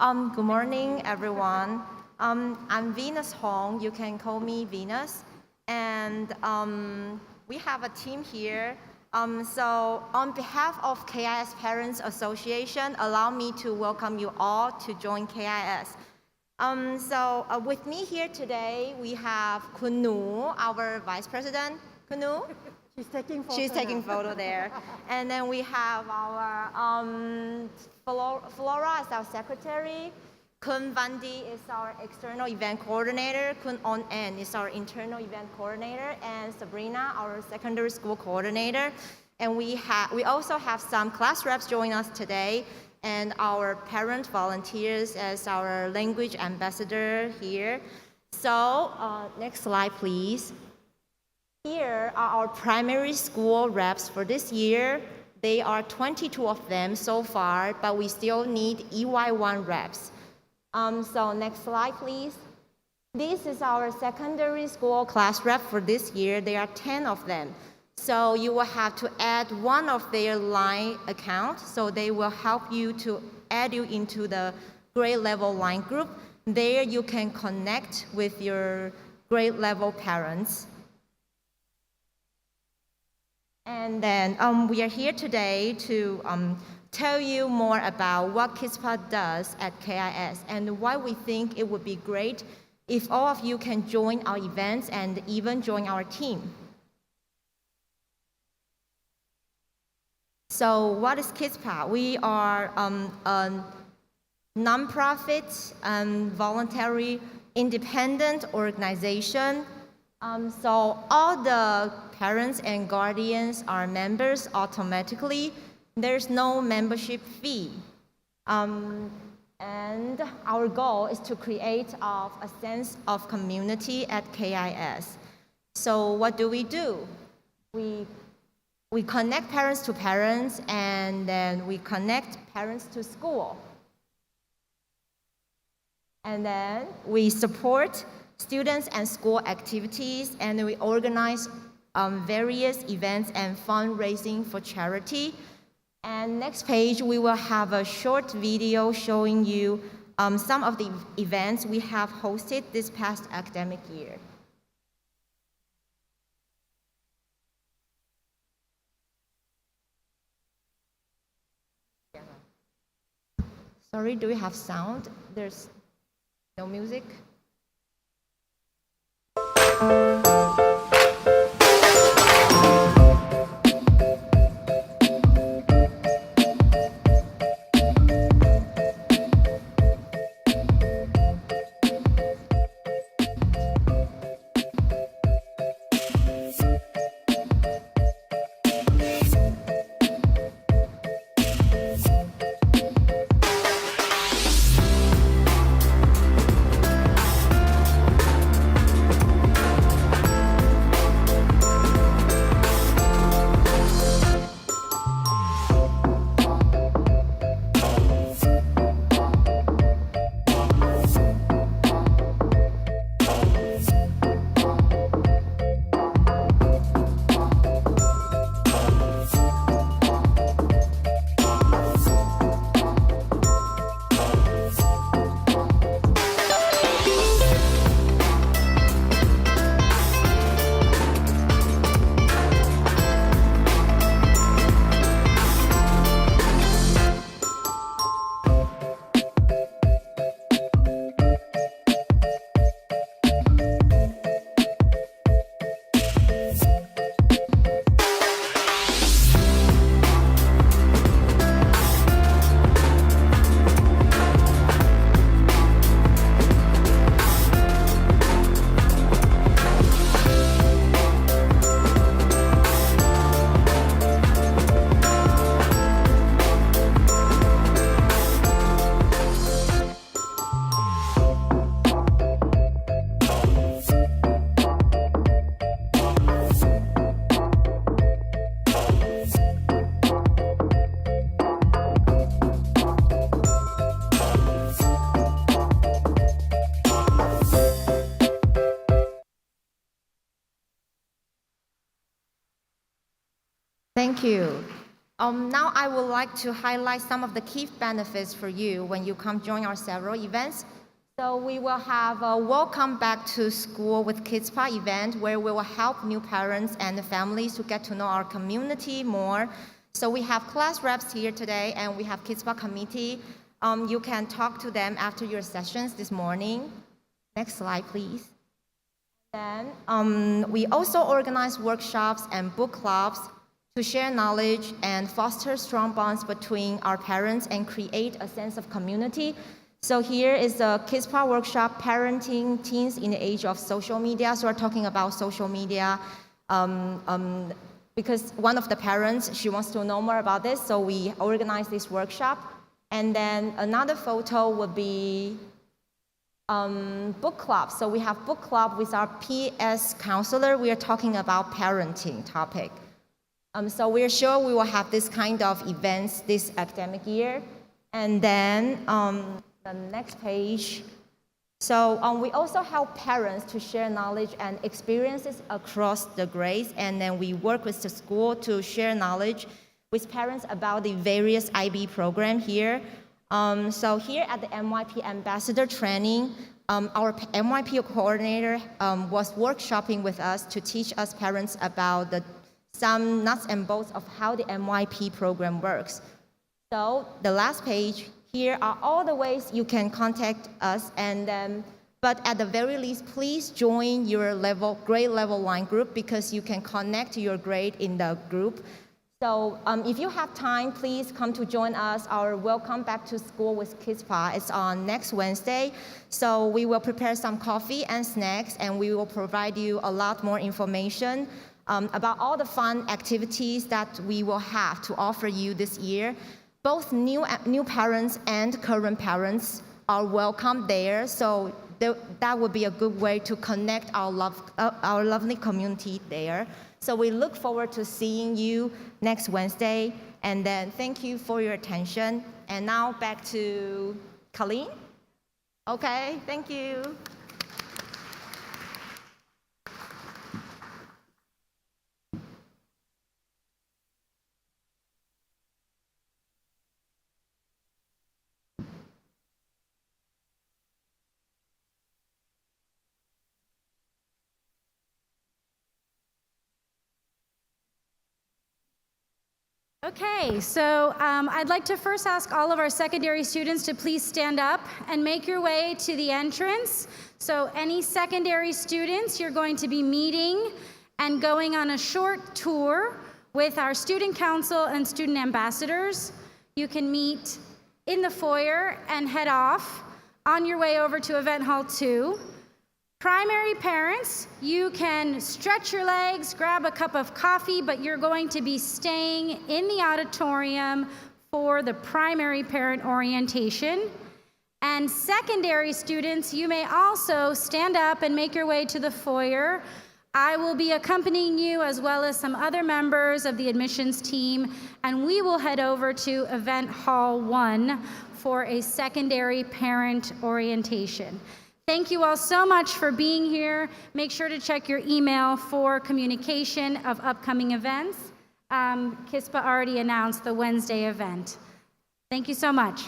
Good morning, everyone. I'm Venus Hong. You can call me Venus. And we have a team here. So on behalf of KIS Parents Association, allow me to welcome you all to join KIS. With me here today, we have Kunu, our Vice President. Kunu? She's taking photo there. And then we have our Flora is our secretary. Kun Vandi is our external event coordinator. Kun On En is our internal event coordinator. And Sabrina, our secondary school coordinator. And we also have some class reps join us today. And our parent volunteers as our language ambassador here. So next slide, please. Here are our primary school reps for this year. They are 22 of them so far, but we still need EY1 reps. So next slide, please. This is our secondary school class rep for this year. There are 10 of them. So you will have to add one of their line accounts. So they will help you to add you into the grade level line group. There you can connect with your grade level parents. And then we are here today to tell you more about what KISPA does at KIS and why we think it would be great if all of you can join our events and even join our team. So what is KISPA? We are a nonprofit and voluntary independent organization. So all the parents and guardians are members automatically. There's no membership fee. And our goal is to create a sense of community at KIS. So what do? We connect parents to parents, and then we connect parents to school. And then we support students and school activities, and we organize various events and fundraising for charity. And next page, we will have a short video showing you some of the events we have hosted this past academic year. Sorry, do we have sound? There's no music. Thank you. Now I would like to highlight some of the key benefits for you when you come join our several events. So we will have a Welcome Back to School with KISPA event where we will help new parents and families to get to know our community more. So we have class reps here today and we have KISPA committee. You can talk to them after your sessions this morning. Next slide, please. Then we also organize workshops and book clubs to share knowledge and foster strong bonds between our parents and create a sense of community. So here is a KISPA workshop, Parenting Teens in the Age of Social Media. So we're talking about social media because one of the parents, she wants to know more about this, so we organize this workshop. And then another photo would be book club. So we have book club with our PS counselor. We are talking about parenting topic. So we're sure we will have this kind of events this academic year. And then the next page. So we also help parents to share knowledge and experiences across the grades. And then we work with the school to share knowledge with parents about the various IB program here. So here at the MYP Ambassador Training, our MYP coordinator was workshopping with us to teach us parents about some nuts and bolts of how the MYP program works. So the last page, here are all the ways you can contact us, but at the very least, please join your grade level line group because you can connect to your grade in the group. So if you have time, please come to join us. Our Welcome Back to School with KISPA is on next Wednesday. So we will prepare some coffee and snacks, and we will provide you a lot more information about all the fun activities that we will have to offer you this year. Both new parents and current parents are welcome there, so that would be a good way to connect our lovely community there. So we look forward to seeing you next Wednesday, and then thank you for your attention. And now back to Colleen. Okay, thank you. Okay, so I'd like to first ask all of our secondary students to please stand up and make your way to the entrance. So any secondary students, you're going to be meeting and going on a short tour with our student council and student ambassadors. You can meet in the foyer and head off on your way over to Event Hall 2. Primary parents, you can stretch your legs, grab a cup of coffee, but you're going to be staying in the auditorium for the primary parent orientation. And secondary students, you may also stand up and make your way to the foyer. I will be accompanying you as well as some other members of the admissions team, and we will head over to Event Hall 1 for a secondary parent orientation. Thank you all so much for being here. Make sure to check your email for communication of upcoming events. KISPA already announced the Wednesday event. Thank you so much.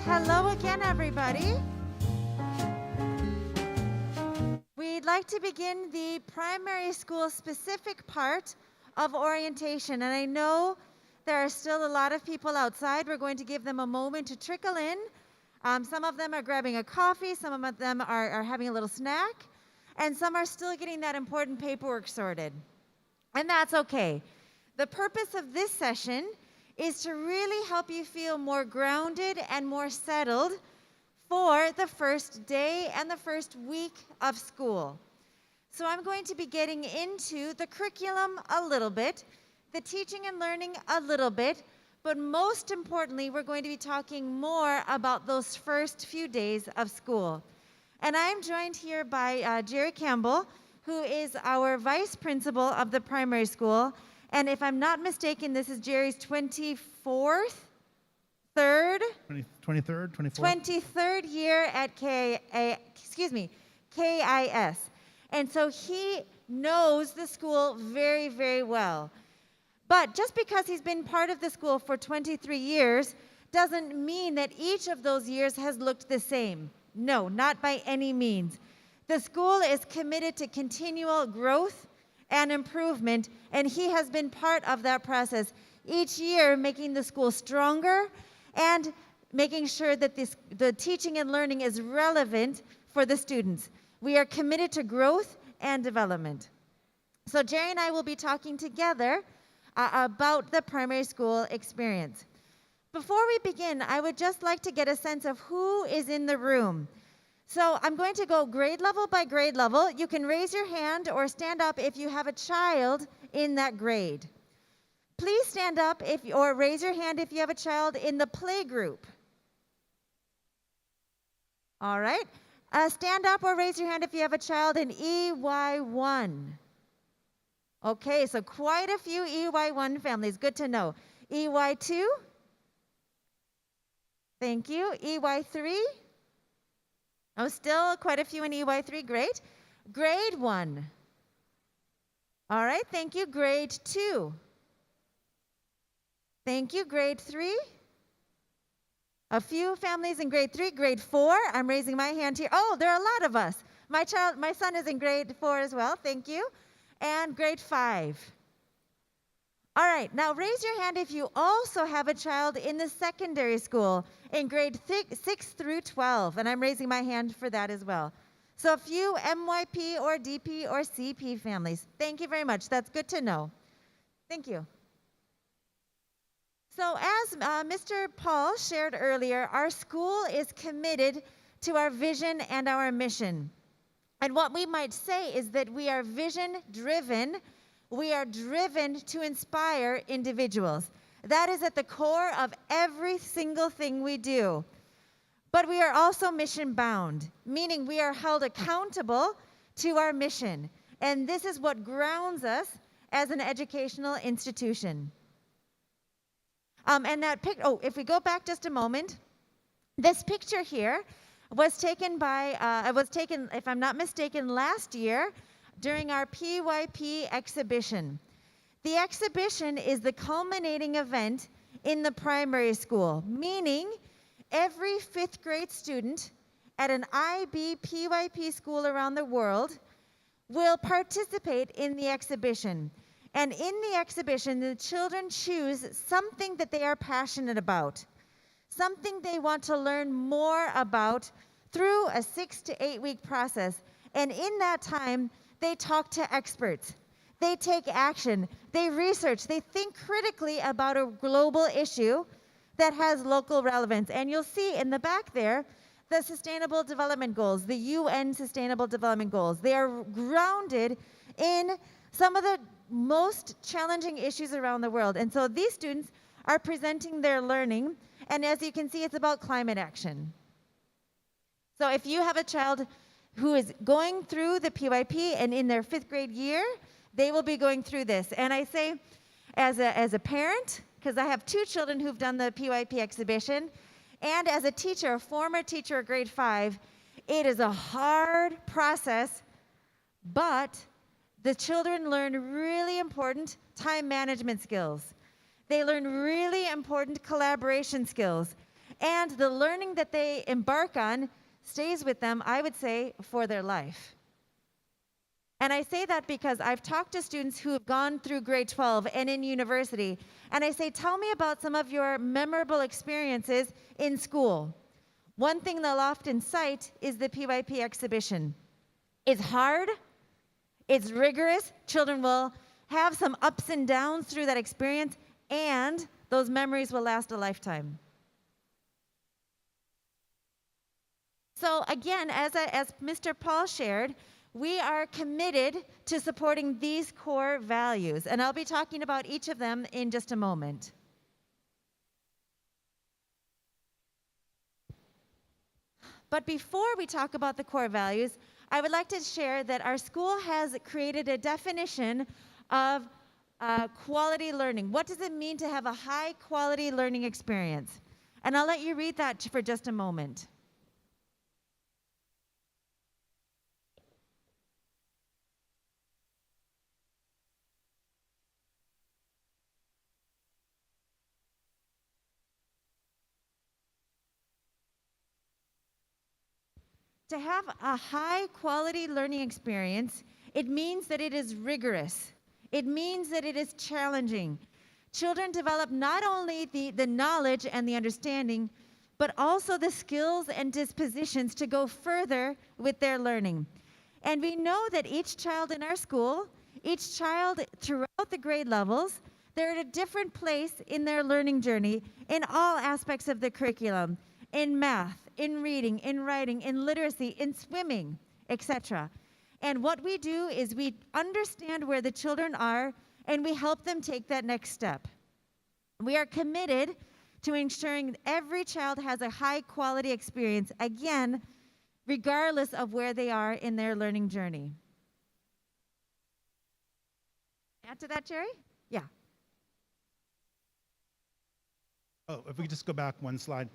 hello again, everybody. We'd like to begin the primary school specific part of orientation. And I know there are still a lot of people outside. We're going to give them a moment to trickle in. Some of them are grabbing a coffee, some of them are having a little snack, and some are still getting that important paperwork sorted. And that's okay. The purpose of this session is to really help you feel more grounded and more settled for the first day and the first week of school. So I'm going to be getting into the curriculum a little bit, the teaching and learning a little bit, but most importantly, we're going to be talking more about those first few days of school. And I'm joined here by Jerry Campbell, who is our vice principal of the primary school. And if I'm not mistaken, this is Jerry's 23rd year at KIS. And so he knows the school very, very well. But just because he's been part of the school for 23 years doesn't mean that each of those years has looked the same. No, not by any means. The school is committed to continual growth and improvement, and he has been part of that process each year, making the school stronger and making sure that the teaching and learning is relevant for the students. We are committed to growth and development. So Jerry and I will be talking together about the primary school experience. Before we begin, I would just like to get a sense of who is in the room. So I'm going to go grade level by grade level. You can raise your hand or stand up if you have a child in that grade. Please stand up or raise your hand if you have a child in the play group. All right. Stand up or raise your hand if you have a child in EY1. Okay, so quite a few EY1 families. Good to know. EY2? Thank you. EY3? Oh, still quite a few in EY3. Great. Grade 1. All right, thank you. Grade 2. Thank you. Grade 3. A few families in grade 3. Grade 4. I'm raising my hand here. Oh, there are a lot of us. My son is in grade 4 as well. Thank you. And grade 5. All right, now raise your hand if you also have a child in the secondary school in grade 6 through 12, and I'm raising my hand for that as well. So a few MYP or DP or CP families. Thank you very much. That's good to know. Thank you. So as Mr. Paul shared earlier, our school is committed to our vision and our mission. And what we might say is that we are vision-driven. We are driven to inspire individuals. That is at the core of every single thing we do. But we are also mission-bound, meaning we are held accountable to our mission. And this is what grounds us as an educational institution. If we go back just a moment, this picture here was taken, if I'm not mistaken, last year during our PYP exhibition. The exhibition is the culminating event in the primary school, meaning every 5th grade student at an IB PYP school around the world will participate in the exhibition. And in the exhibition, the children choose something that they are passionate about, something they want to learn more about through a 6 to 8 week process. And in that time, they talk to experts. They take action. They research. They think critically about a global issue that has local relevance. And you'll see in the back there, the Sustainable Development Goals, the UN Sustainable Development Goals. They are grounded in some of the most challenging issues around the world. And so these students are presenting their learning. And as you can see, it's about climate action. So if you have a child who is going through the PYP and in their 5th grade year, they will be going through this. And I say, as a parent, because I have 2 children who've done the PYP exhibition, and as a teacher, a former teacher at grade 5, it is a hard process, but the children learn really important time management skills. They learn really important collaboration skills. And the learning that they embark on stays with them, I would say, for their life. And I say that because I've talked to students who have gone through grade 12 and in university, and I say, tell me about some of your memorable experiences in school. One thing they'll often cite is the PYP exhibition. It's hard, it's rigorous, children will have some ups and downs through that experience, and those memories will last a lifetime. So again, as Mr. Paul shared, we are committed to supporting these core values, and I'll be talking about each of them in just a moment. But before we talk about the core values, I would like to share that our school has created a definition of quality learning. What does it mean to have a high quality learning experience? And I'll let you read that for just a moment. To have a high quality learning experience, it means that it is rigorous. It means that it is challenging. Children develop not only the knowledge and the understanding, but also the skills and dispositions to go further with their learning. And we know that each child in our school, each child throughout the grade levels, they're at a different place in their learning journey in all aspects of the curriculum, in math, in reading, in writing, in literacy, in swimming, etc. And what we do is we understand where the children are and we help them take that next step. We are committed to ensuring every child has a high quality experience, again, regardless of where they are in their learning journey. Add to that, Jerry? Yeah. Oh, if we could just go back one slide.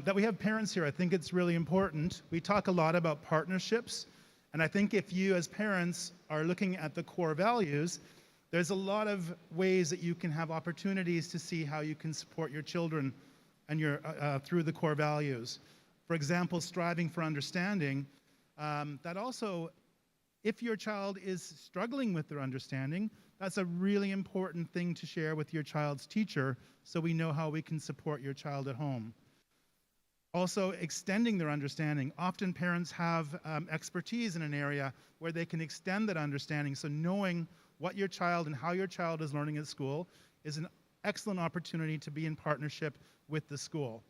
That we have parents here, I think it's really important. We talk a lot about partnerships, and I think if you as parents are looking at the core values, there's a lot of ways that you can have opportunities to see how you can support your children and through the core values. For example, striving for understanding. That also, if your child is struggling with their understanding, that's a really important thing to share with your child's teacher so we know how we can support your child at home. Also, extending their understanding. Often parents have expertise in an area where they can extend that understanding, so knowing what your child and how your child is learning at school is an excellent opportunity to be in partnership with the school.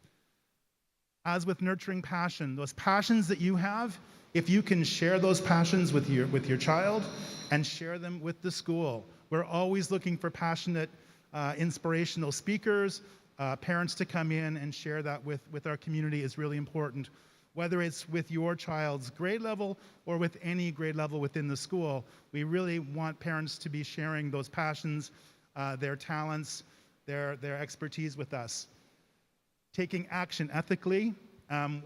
As with nurturing passion, those passions that you have, if you can share those passions with your child and share them with the school. We're always looking for passionate, inspirational speakers. Parents to come in and share that with our community is really important. Whether it's with your child's grade level or with any grade level within the school, we really want parents to be sharing those passions, their talents, their expertise with us. Taking action ethically.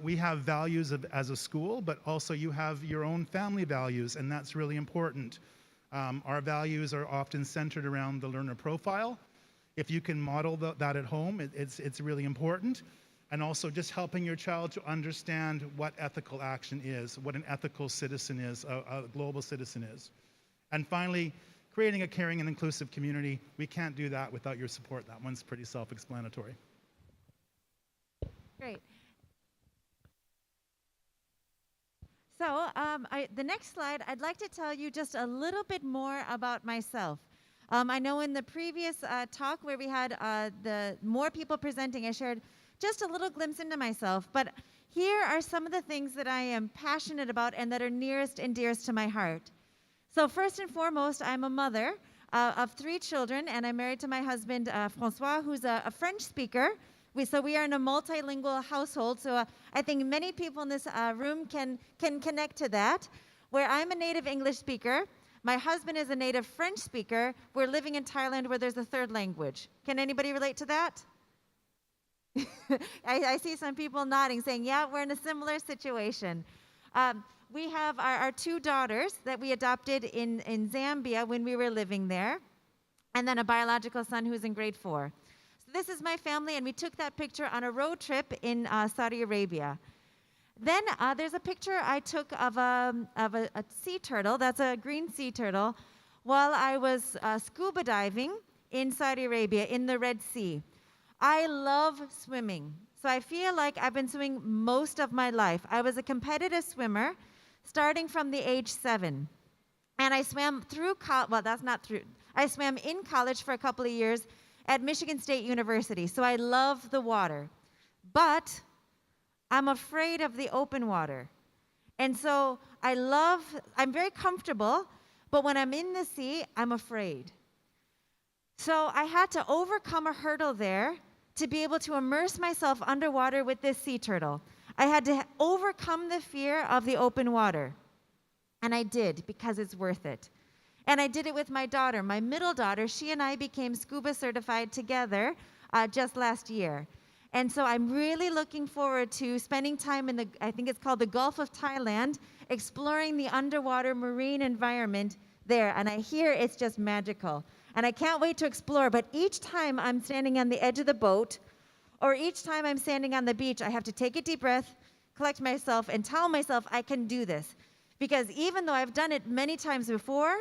We have values as a school, but also you have your own family values, and that's really important. Our values are often centered around the learner profile. If you can model that at home, it's really important. And also just helping your child to understand what ethical action is, what an ethical citizen is, a global citizen is. And finally, creating a caring and inclusive community. We can't do that without your support. That one's pretty self-explanatory. Great. So the next slide, I'd like to tell you just a little bit more about myself. I know in the previous talk where we had the more people presenting, I shared just a little glimpse into myself, but here are some of the things that I am passionate about and that are nearest and dearest to my heart. So first and foremost, I'm a mother of 3 children, and I'm married to my husband, Francois, who's a French speaker. So we are in a multilingual household, so I think many people in this room can connect to that, where I'm a native English speaker. My husband is a native French speaker. We're living in Thailand where there's a 3rd language. Can anybody relate to that? I see some people nodding, saying, yeah, we're in a similar situation. We have our 2 daughters that we adopted in Zambia when we were living there, and then a biological son who's in grade 4. So this is my family, and we took that picture on a road trip in Saudi Arabia. Then there's a picture I took of a sea turtle, that's a green sea turtle, while I was scuba diving in Saudi Arabia in the Red Sea. I love swimming, so I feel like I've been swimming most of my life. I was a competitive swimmer starting from the age 7. And I swam through, well, that's not through, I swam in college for a couple of years at Michigan State University, so I love the water. But I'm afraid of the open water. And so I'm very comfortable, but when I'm in the sea, I'm afraid. So I had to overcome a hurdle there to be able to immerse myself underwater with this sea turtle. I had to overcome the fear of the open water. And I did, because it's worth it. And I did it with my daughter, my middle daughter. She and I became scuba certified together just last year. And so I'm really looking forward to spending time in I think it's called the Gulf of Thailand, exploring the underwater marine environment there. And I hear it's just magical. And I can't wait to explore, but each time I'm standing on the edge of the boat, or each time I'm standing on the beach, I have to take a deep breath, collect myself, and tell myself I can do this. Because even though I've done it many times before,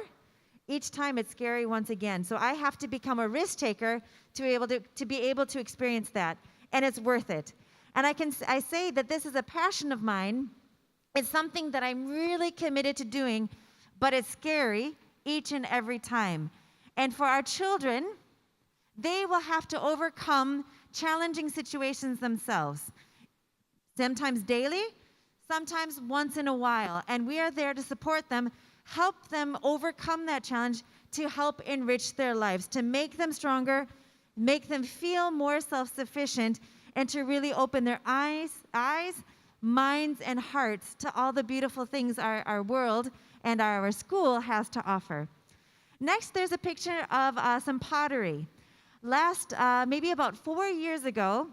each time it's scary once again. So I have to become a risk taker to be able to experience that. And it's worth it. And I say that this is a passion of mine. It's something that I'm really committed to doing, but it's scary each and every time. And for our children, they will have to overcome challenging situations themselves. Sometimes daily, sometimes once in a while. And we are there to support them, help them overcome that challenge, to help enrich their lives, to make them stronger, make them feel more self-sufficient, and to really open their eyes, minds, and hearts to all the beautiful things our world and our school has to offer. Next, there's a picture of some pottery. Maybe about 4 years ago,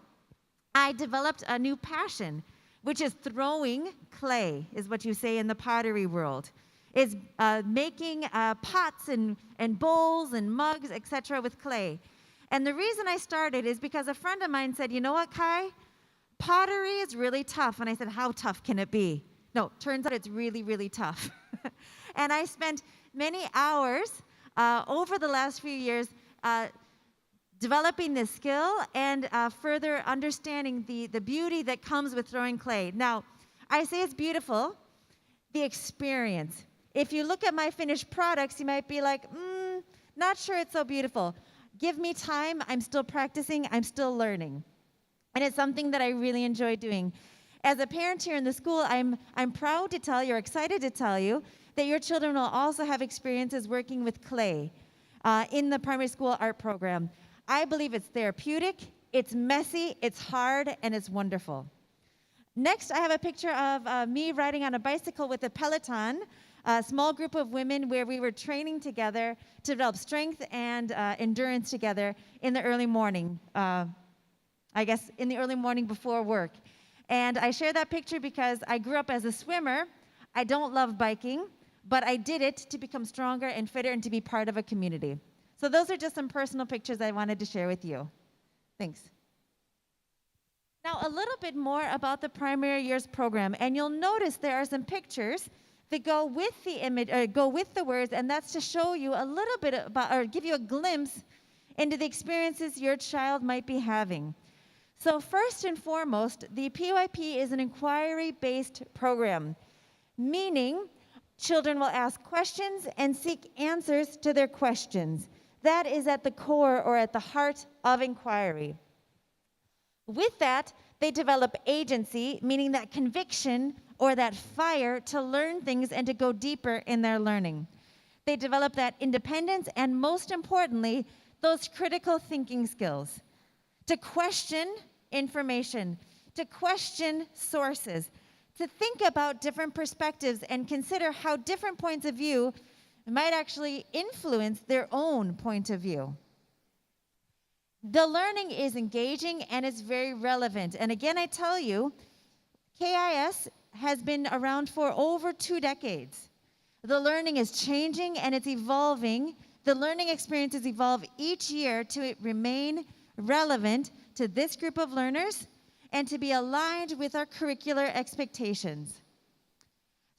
I developed a new passion, which is throwing clay, is what you say in the pottery world. It's making pots and bowls and mugs, etc. with clay. And the reason I started is because a friend of mine said, you know what, Kai? Pottery is really tough. And I said, how tough can it be? No, turns out it's really, really tough. And I spent many hours over the last few years developing this skill and further understanding the beauty that comes with throwing clay. Now, I say it's beautiful, the experience. If you look at my finished products, you might be like, not sure it's so beautiful. Give me time, I'm still practicing, I'm still learning. And it's something that I really enjoy doing. As a parent here in the school, I'm proud to tell you, or excited to tell you, that your children will also have experiences working with clay in the primary school art program. I believe it's therapeutic, it's messy, it's hard, and it's wonderful. Next, I have a picture of me riding on a bicycle with a Peloton, a small group of women where we were training together to develop strength and endurance together in the early morning, I guess in the early morning before work. And I share that picture because I grew up as a swimmer. I don't love biking, but I did it to become stronger and fitter and to be part of a community. So those are just some personal pictures I wanted to share with you. Thanks. Now, a little bit more about the primary years program, and you'll notice there are some pictures that go with the image, or go with the words, and that's to show you a little bit about, or give you a glimpse into the experiences your child might be having. So first and foremost, the PYP is an inquiry-based program, meaning children will ask questions and seek answers to their questions. That is at the core or at the heart of inquiry. With that, they develop agency, meaning that conviction or that fire to learn things and to go deeper in their learning. They develop that independence and, most importantly, those critical thinking skills. To question information, to question sources, to think about different perspectives and consider how different points of view might actually influence their own point of view. The learning is engaging and it's very relevant. And again, I tell you, KIS has been around for over 2 decades. The learning is changing and it's evolving. The learning experiences evolve each year to remain relevant to this group of learners, and to be aligned with our curricular expectations.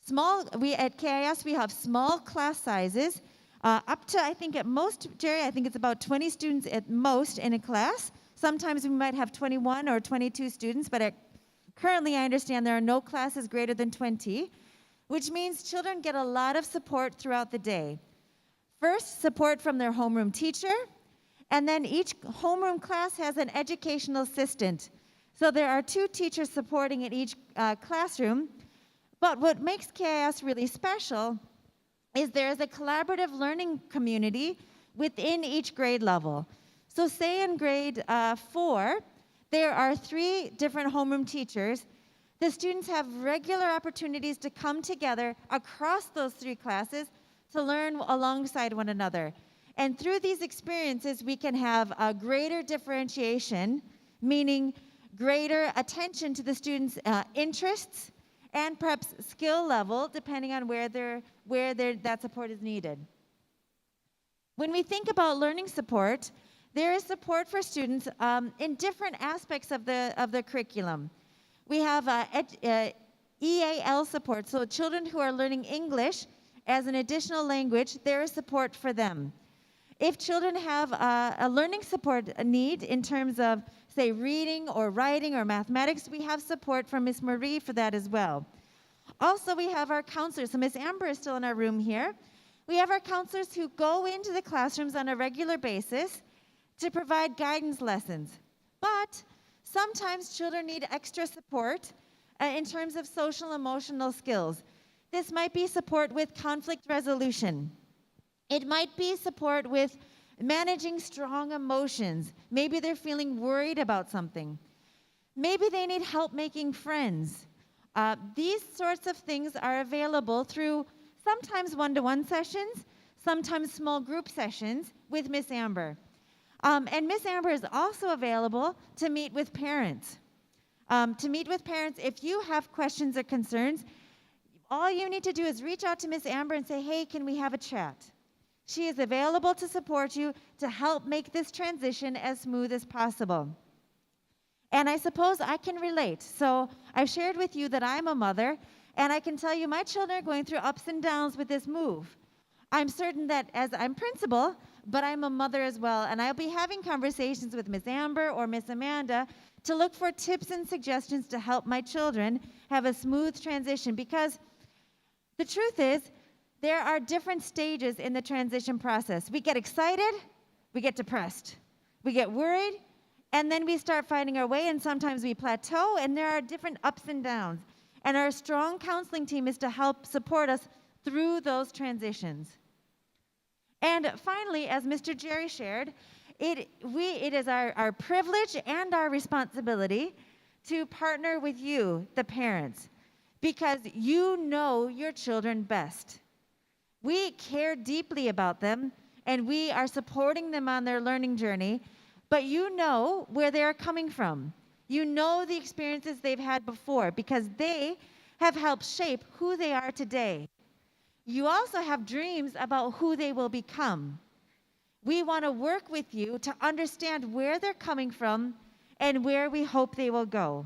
At KIS, we have small class sizes, up to, I think at most, Jerry, I think it's about 20 students at most in a class. Sometimes we might have 21 or 22 students, but currently I understand there are no classes greater than 20, which means children get a lot of support throughout the day. First, support from their homeroom teacher, and then each homeroom class has an educational assistant. So there are 2 teachers supporting at each classroom. But what makes KIS really special is there is a collaborative learning community within each grade level. So say in grade 4, there are 3 different homeroom teachers. The students have regular opportunities to come together across those 3 classes to learn alongside one another. And through these experiences, we can have a greater differentiation, meaning greater attention to the students' interests and perhaps skill level, depending on where that support is needed. When we think about learning support, there is support for students in different aspects of the curriculum. We have EAL support, so children who are learning English as an additional language, there is support for them. If children have a learning support need in terms of, say, reading or writing or mathematics, we have support from Ms. Marie for that as well. Also, we have our counselors. So Ms. Amber is still in our room here. We have our counselors who go into the classrooms on a regular basis to provide guidance lessons. But sometimes children need extra support in terms of social emotional skills. This might be support with conflict resolution. It might be support with managing strong emotions. Maybe they're feeling worried about something. Maybe they need help making friends. These sorts of things are available through sometimes one-to-one sessions, sometimes small group sessions with Miss Amber. And Miss Amber is also available to meet with parents. If you have questions or concerns, all you need to do is reach out to Miss Amber and say, hey, can we have a chat? She is available to support you to help make this transition as smooth as possible. And I suppose I can relate. So I've shared with you that I'm a mother, and I can tell you my children are going through ups and downs with this move. I'm certain that as I'm principal, but I'm a mother as well, and I'll be having conversations with Miss Amber or Miss Amanda to look for tips and suggestions to help my children have a smooth transition, because the truth is, there are different stages in the transition process. We get excited, we get depressed, we get worried, and then we start finding our way, and sometimes we plateau, and there are different ups and downs. And our strong counseling team is to help support us through those transitions. And finally, as Mr. Jerry shared, it is our privilege and our responsibility to partner with you, the parents, because you know your children best. We care deeply about them, and we are supporting them on their learning journey, but you know where they are coming from. You know the experiences they've had before, because they have helped shape who they are today. You also have dreams about who they will become. We want to work with you to understand where they're coming from and where we hope they will go.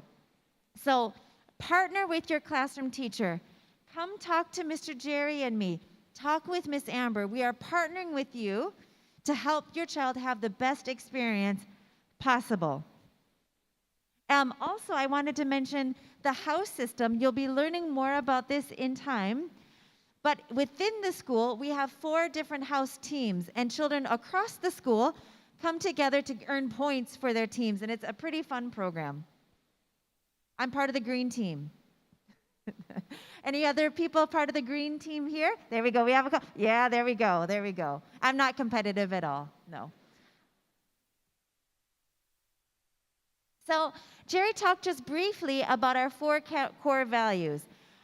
So partner with your classroom teacher. Come talk to Mr. Jerry and me. Talk with Miss Amber. We are partnering with you to help your child have the best experience possible. Also, I wanted to mention the house system. You'll be learning more about this in time. But within the school, we have 4 different house teams, and children across the school come together to earn points for their teams, and it's a pretty fun program. I'm part of the green team. Any other people part of the green team here? There we go. We have yeah, there we go. There we go. I'm not competitive at all. No. So Jerry talked just briefly about our 4 core values.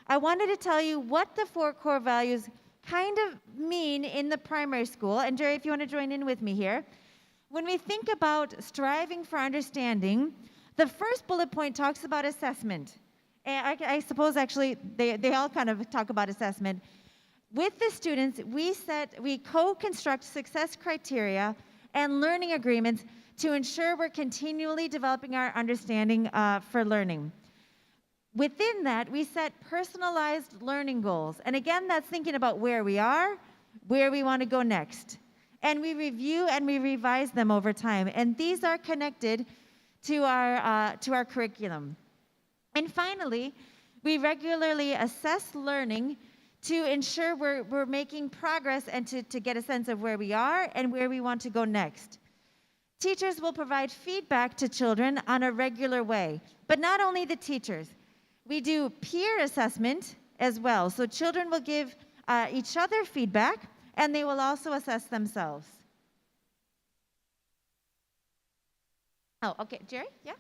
I wanted to tell you what the 4 core values kind of mean in the primary school. And Jerry, if you want to join in with me here. When we think about striving for understanding, the first bullet point talks about assessment. And I suppose actually they all kind of talk about assessment. With the students, we co-construct success criteria and learning agreements to ensure we're continually developing our understanding for learning. Within that, we set personalized learning goals. And again, that's thinking about where we are, where we want to go next. And we review and we revise them over time. And these are connected to our curriculum. And finally, we regularly assess learning to ensure we're making progress and to get a sense of where we are and where we want to go next. Teachers will provide feedback to children on a regular way, but not only the teachers. We do peer assessment as well. So children will give each other feedback, and they will also assess themselves. Oh, okay, Jerry, yeah?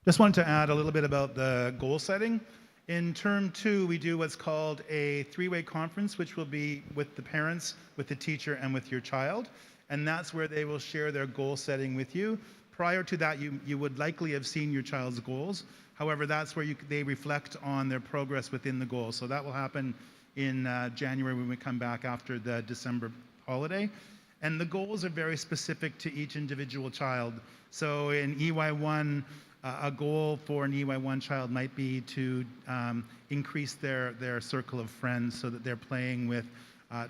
Just wanted to add a little bit about the goal setting. In term 2, we do what's called a 3-way conference, which will be with the parents, with the teacher, and with your child. And that's where they will share their goal setting with you. Prior to that, you would likely have seen your child's goals. However, that's where they reflect on their progress within the goals. So that will happen in January when we come back after the December holiday. And the goals are very specific to each individual child. So in EY1, a goal for an EY1 child might be to increase their circle of friends so that they're playing with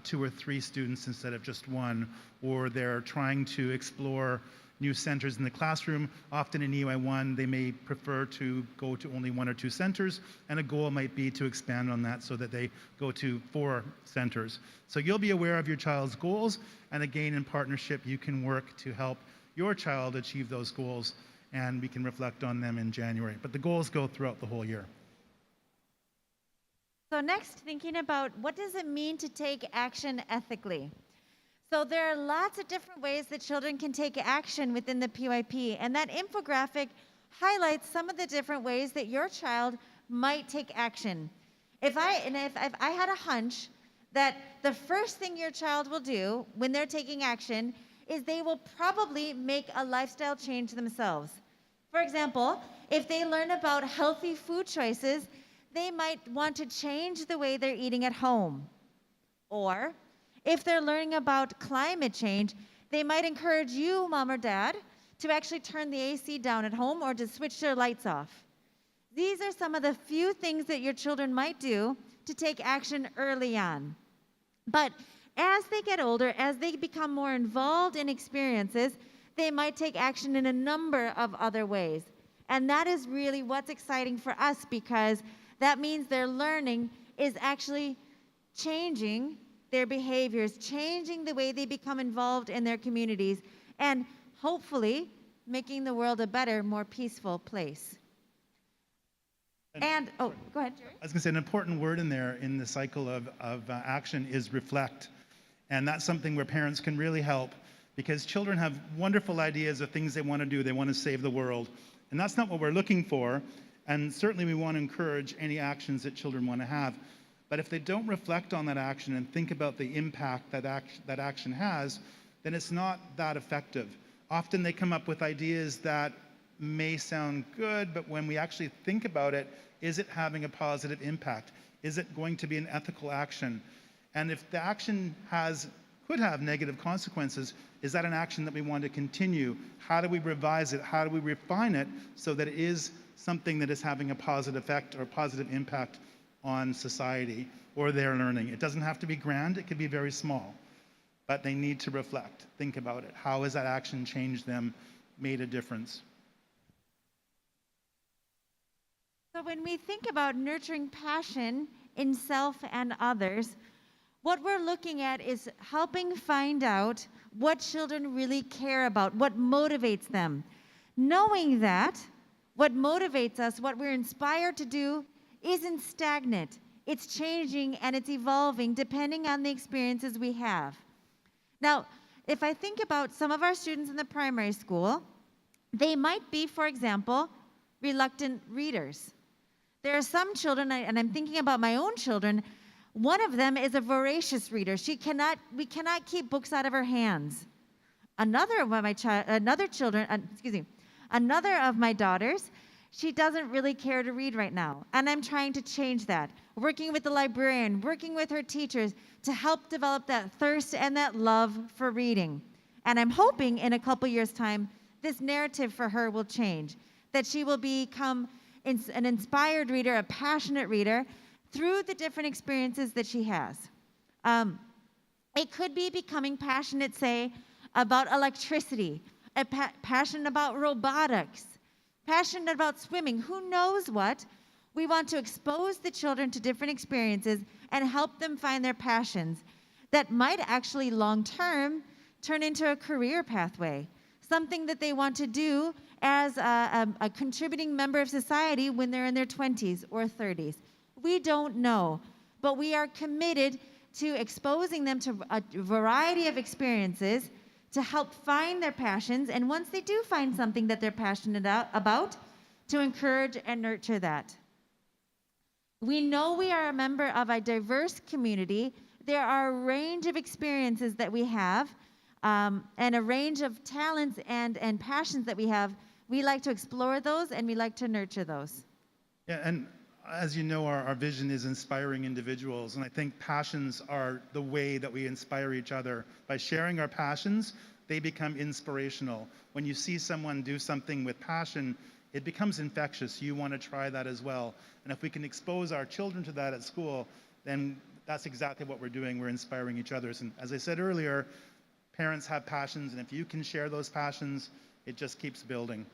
2 or 3 students instead of just 1, or they're trying to explore new centers in the classroom. Often in EY1, they may prefer to go to only 1 or 2 centers, and a goal might be to expand on that so that they go to 4 centers. So you'll be aware of your child's goals, and again, in partnership, you can work to help your child achieve those goals, and we can reflect on them in January. But the goals go throughout the whole year. So next, thinking about what does it mean to take action ethically? So there are lots of different ways that children can take action within the PYP, and that infographic highlights some of the different ways that your child might take action. If I had a hunch that the first thing your child will do when they're taking action is they will probably make a lifestyle change themselves. For example, if they learn about healthy food choices, they might want to change the way they're eating at home. Or if they're learning about climate change, they might encourage you, mom or dad, to actually turn the AC down at home or to switch their lights off. These are some of the few things that your children might do to take action early on. But as they get older, as they become more involved in experiences, they might take action in a number of other ways. And that is really what's exciting for us, because that means their learning is actually changing their behaviors, changing the way they become involved in their communities, and hopefully making the world a better, more peaceful place. And, oh, go ahead, Jerry. I was going to say an important word in there in the cycle of action is reflect. And that's something where parents can really help, because children have wonderful ideas of things they want to do. They want to save the world. And that's not what we're looking for. And certainly we want to encourage any actions that children want to have. But if they don't reflect on that action and think about the impact that action has, then it's not that effective. Often they come up with ideas that may sound good, but when we actually think about it, is it having a positive impact? Is it going to be an ethical action? And if the action could have negative consequences, is that an action that we want to continue? How do we revise it? How do we refine it so that it is something that is having a positive effect or a positive impact on society or their learning? It doesn't have to be grand, it could be very small, but they need to reflect, think about it. How has that action changed them, made a difference? So when we think about nurturing passion in self and others, what we're looking at is helping find out what children really care about, what motivates them. Knowing that what motivates us, what we're inspired to do, isn't stagnant. It's changing and it's evolving depending on the experiences we have. Now, if I think about some of our students in the primary school, they might be, for example, reluctant readers. There are some children, and I'm thinking about my own children, one of them is a voracious reader. We cannot keep books out of her hands. Another of my daughters, she doesn't really care to read right now. And I'm trying to change that. Working with the librarian, working with her teachers to help develop that thirst and that love for reading. And I'm hoping in a couple years' time, this narrative for her will change, that she will become an inspired reader, a passionate reader, through the different experiences that she has. It could be becoming passionate, say, about electricity, passionate about robotics, passionate about swimming, who knows what. We want to expose the children to different experiences and help them find their passions that might actually long-term turn into a career pathway, something that they want to do as a contributing member of society when they're in their 20s or 30s. We don't know, but we are committed to exposing them to a variety of experiences to help find their passions, and once they do find something that they're passionate about, to encourage and nurture that. We know we are a member of a diverse community. There are a range of experiences that we have, and a range of talents and passions that we have. We like to explore those, and we like to nurture those. Yeah, and as you know, our vision is inspiring individuals, and I think passions are the way that we inspire each other. By sharing our passions, they become inspirational. When you see someone do something with passion, it becomes infectious. You want to try that as well. And if we can expose our children to that at school, then that's exactly what we're doing. We're inspiring each other. And as I said earlier, parents have passions, and if you can share those passions, it just keeps building.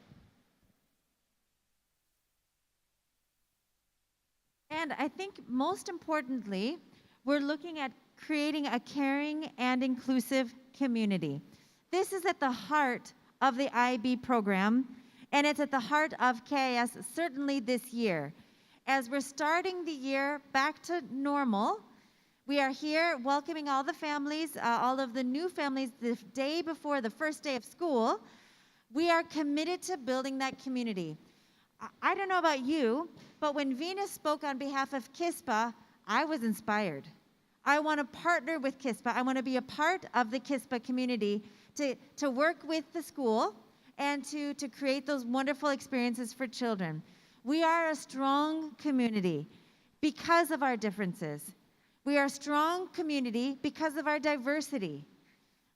And I think most importantly, we're looking at creating a caring and inclusive community. This is at the heart of the IB program, and it's at the heart of KIS certainly this year. As we're starting the year back to normal, we are here welcoming all the families, all of the new families the day before the first day of school. We are committed to building that community. I don't know about you, but when Venus spoke on behalf of KISPA, I was inspired. I want to partner with KISPA. I want to be a part of the KISPA community to work with the school and to create those wonderful experiences for children. We are a strong community because of our differences. We are a strong community because of our diversity.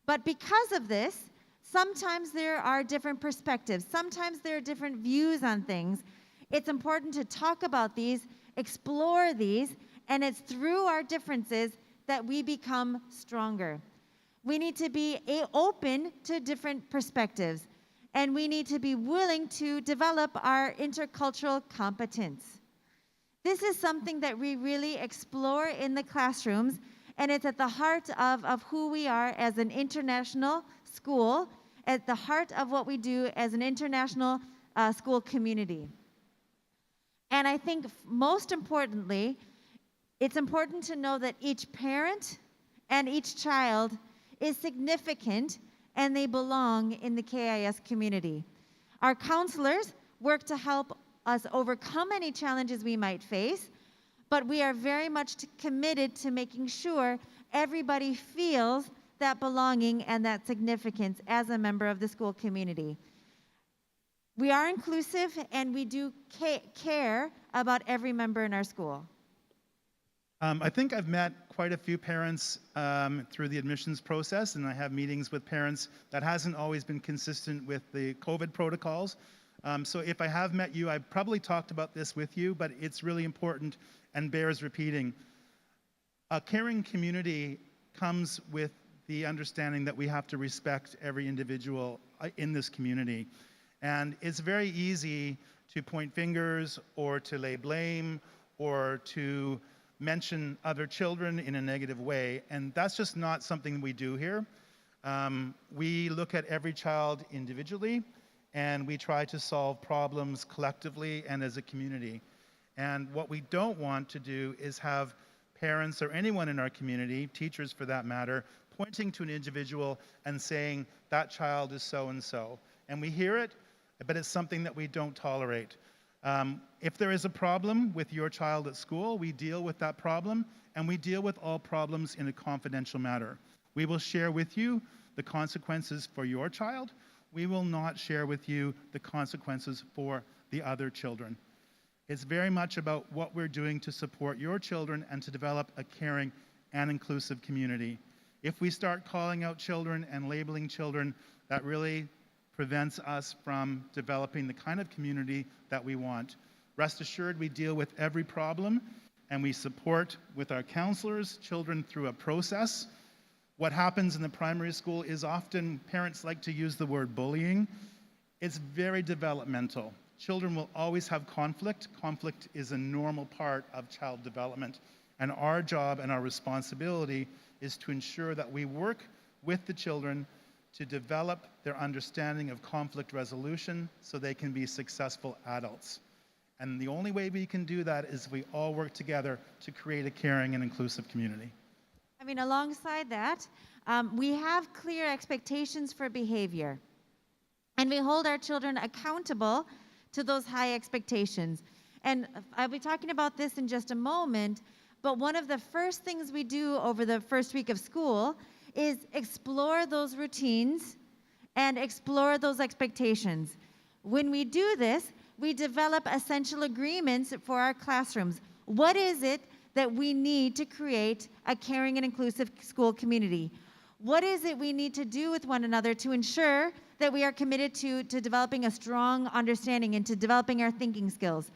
But because of this, sometimes there are different perspectives. Sometimes there are different views on things. It's important to talk about these, explore these, and it's through our differences that we become stronger. We need to be open to different perspectives, and we need to be willing to develop our intercultural competence. This is something that we really explore in the classrooms, and it's at the heart of who we are as an international school, at the heart of what we do as an international school community. And I think most importantly, it's important to know that each parent and each child is significant and they belong in the KIS community. Our counselors work to help us overcome any challenges we might face, but we are very much committed to making sure everybody feels that belonging and that significance as a member of the school community. We are inclusive, and we do care about every member in our school. I think I've met quite a few parents through the admissions process, and I have meetings with parents. That hasn't always been consistent with the COVID protocols. So if I have met you, I've probably talked about this with you, but it's really important and bears repeating. A caring community comes with the understanding that we have to respect every individual in this community. And it's very easy to point fingers or to lay blame or to mention other children in a negative way, and that's just not something we do here. We look at every child individually, and we try to solve problems collectively and as a community. And what we don't want to do is have parents or anyone in our community, teachers for that matter, pointing to an individual and saying, that child is so-and-so. And we hear it, but it's something that we don't tolerate. If there is a problem with your child at school, we deal with that problem, and we deal with all problems in a confidential manner. We will share with you the consequences for your child. We will not share with you the consequences for the the other children. It's very much about what we're doing to support your children and to develop a caring and inclusive community. If we start calling out children and labeling children, that really prevents us from developing the kind of community that we want. Rest assured, we deal with every problem and we support with our counselors children through a process. What happens in the primary school is often parents like to use the word bullying. It's very developmental. Children will always have conflict. Conflict is a normal part of child development. And our job and our responsibility is to ensure that we work with the children to develop their understanding of conflict resolution so they can be successful adults. And the only way we can do that is if we all work together to create a caring and inclusive community. I mean, alongside that, we have clear expectations for behavior. And we hold our children accountable to those high expectations. And I'll be talking about this in just a moment, but one of the first things we do over the first week of school is explore those routines and explore those expectations. When we do this, we develop essential agreements for our classrooms. What is it that we need to create a caring and inclusive school community? What is it we need to do with one another to ensure that we are committed to developing a strong understanding and to developing our thinking skills?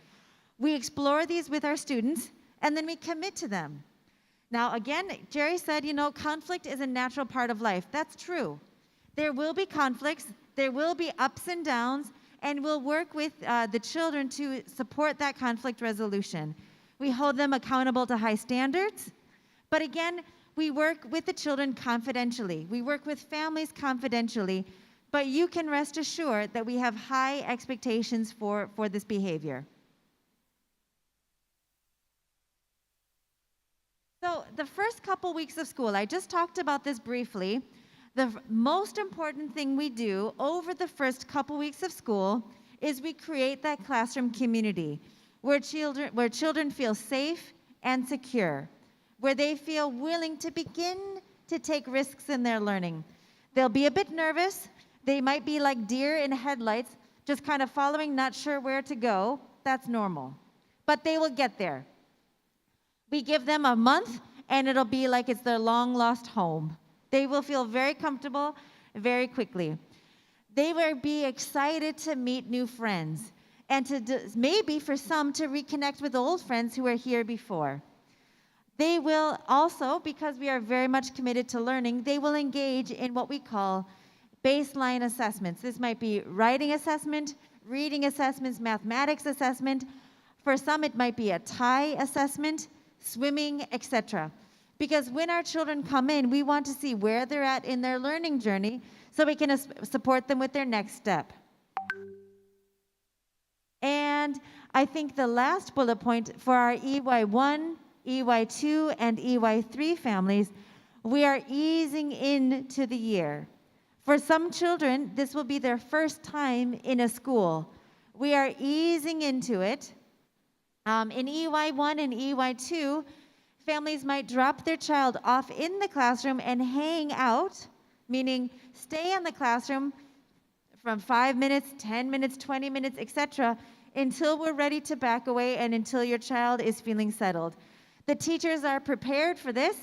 We explore these with our students, and then we commit to them. Now, again, Jerry said, conflict is a natural part of life. That's true. There will be conflicts, there will be ups and downs, and we'll work with the children to support that conflict resolution. We hold them accountable to high standards, but again, we work with the children confidentially. We work with families confidentially, but you can rest assured that we have high expectations for this behavior. So the first couple weeks of school, I just talked about this briefly. The most important thing we do over the first couple weeks of school is we create that classroom community where children feel safe and secure, where they feel willing to begin to take risks in their learning. They'll be a bit nervous. They might be like deer in headlights, just kind of following, not sure where to go. That's normal. But they will get there. We give them a month, and it'll be like it's their long-lost home. They will feel very comfortable very quickly. They will be excited to meet new friends, and maybe for some to reconnect with old friends who were here before. They will also, because we are very much committed to learning, they will engage in what we call baseline assessments. This might be writing assessment, reading assessments, mathematics assessment. For some, it might be a tie assessment, swimming, etc. Because when our children come in, we want to see where they're at in their learning journey so we can support them with their next step. And I think the last bullet point for our EY1, EY2, and EY3 families, we are easing into the year. For some children, this will be their first time in a school. We are easing into it. In EY1 and EY2, families might drop their child off in the classroom and hang out, meaning stay in the classroom from 5 minutes, 10 minutes, 20 minutes, etc., until we're ready to back away and until your child is feeling settled. The teachers are prepared for this,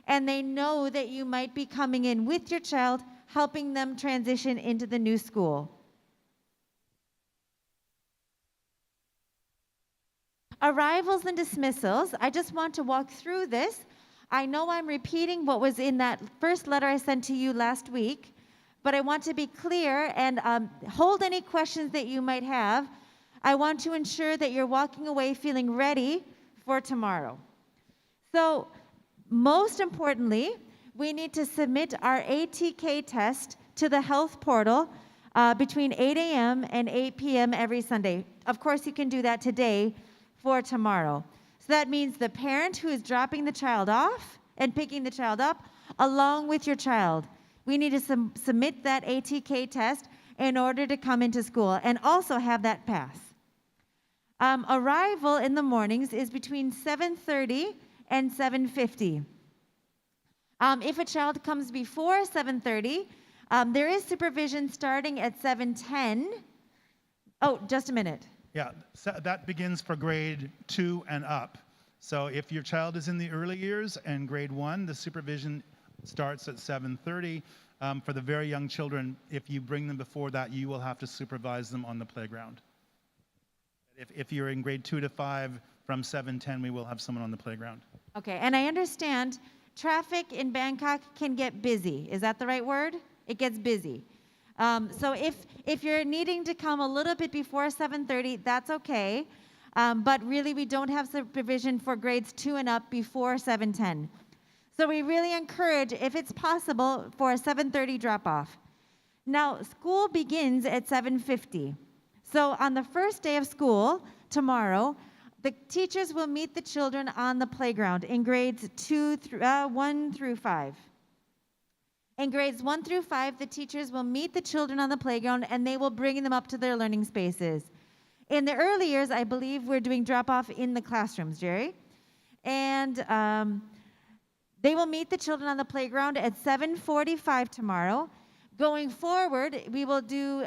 and they know that you might be coming in with your child, helping them transition into the new school. Arrivals and dismissals, I just want to walk through this. I know I'm repeating what was in that first letter I sent to you last week, but I want to be clear and hold any questions that you might have. I want to ensure that you're walking away feeling ready for tomorrow. So, most importantly, we need to submit our ATK test to the health portal between 8 a.m. and 8 p.m. every Sunday. Of course, you can do that today for tomorrow. So that means the parent who is dropping the child off and picking the child up, along with your child. We need to submit that ATK test in order to come into school and also have that pass. Arrival in the mornings is between 7:30 and 7:50. If a child comes before 7:30, there is supervision starting at 7:10. Oh, just a minute. Yeah, so that begins for grade 2 and up. So if your child is in the early years and grade 1, the supervision starts at 7:30. For the very young children, if you bring them before that, you will have to supervise them on the playground. If you're in grade 2 to 5, from 7:10, we will have someone on the playground. Okay, and I understand traffic in Bangkok can get busy. Is that the right word? It gets busy. So if you're needing to come a little bit before 7:30, that's okay. But really, we don't have supervision for grades 2 and up before 7:10. So we really encourage, if it's possible, for a 7:30 drop-off. Now, school begins at 7:50. So on the first day of school, tomorrow, the teachers will meet the children on the playground in grades 1 through 5. In grades 1 through 5, the teachers will meet the children on the playground and they will bring them up to their learning spaces. In the early years, I believe we're doing drop-off in the classrooms, Jerry. And they will meet the children on the playground at 7:45 tomorrow. Going forward, we will do,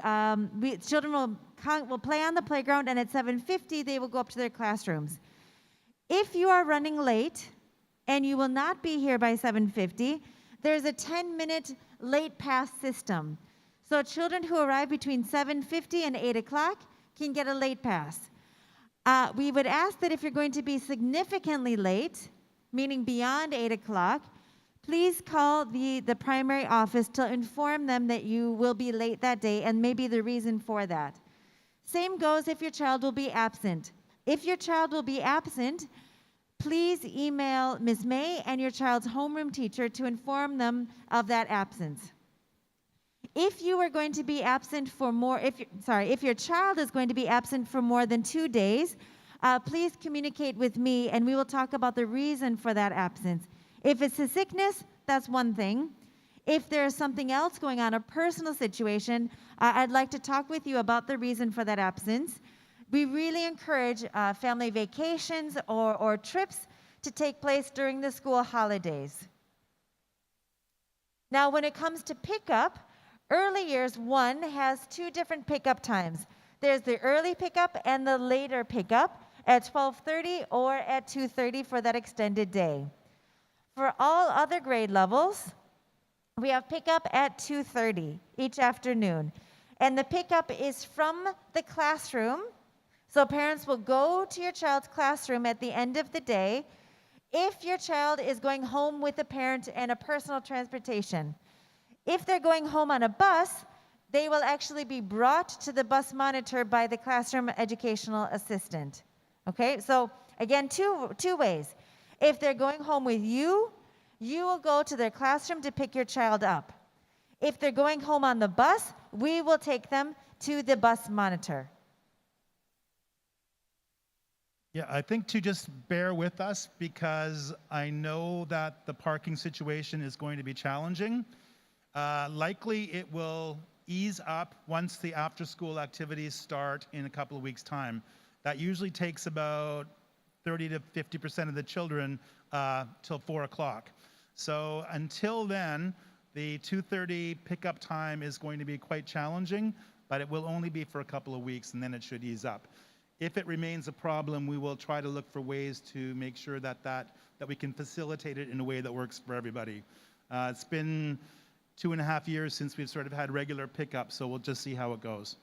children will play on the playground, and at 7:50, they will go up to their classrooms. If you are running late and you will not be here by 7:50, there's a 10-minute late pass system. So children who arrive between 7:50 and 8 o'clock can get a late pass. We would ask that if you're going to be significantly late, meaning beyond 8 o'clock, please call the primary office to inform them that you will be late that day and maybe the reason for that. Same goes if your child will be absent. If your child will be absent, please email Ms. May and your child's homeroom teacher to inform them of that absence. If you are going to be absent for more, if your child is going to be absent for more than 2 days, please communicate with me and we will talk about the reason for that absence. If it's a sickness, that's one thing. If there's something else going on, a personal situation, I'd like to talk with you about the reason for that absence. We really encourage family vacations or trips to take place during the school holidays. Now, when it comes to pickup, early years 1 has 2 different pickup times. There's the early pickup and the later pickup at 12:30 or at 2:30 for that extended day. For all other grade levels, we have pickup at 2:30 each afternoon. And the pickup is from the classroom. So parents will go to your child's classroom at the end of the day if your child is going home with a parent and a personal transportation. If they're going home on a bus, they will actually be brought to the bus monitor by the classroom educational assistant. Okay, so again, two ways. If they're going home with you, you will go to their classroom to pick your child up. If they're going home on the bus, we will take them to the bus monitor. Yeah, I think to just bear with us because I know that the parking situation is going to be challenging. Likely it will ease up once the after-school activities start in a couple of weeks' time. That usually takes about 30 to 50% of the children till 4 o'clock. So until then, the 2:30 pickup time is going to be quite challenging, but it will only be for a couple of weeks and then it should ease up. If it remains a problem, we will try to look for ways to make sure that we can facilitate it in a way that works for everybody. It's been 2.5 years since we've sort of had regular pickup, so we'll just see how it goes.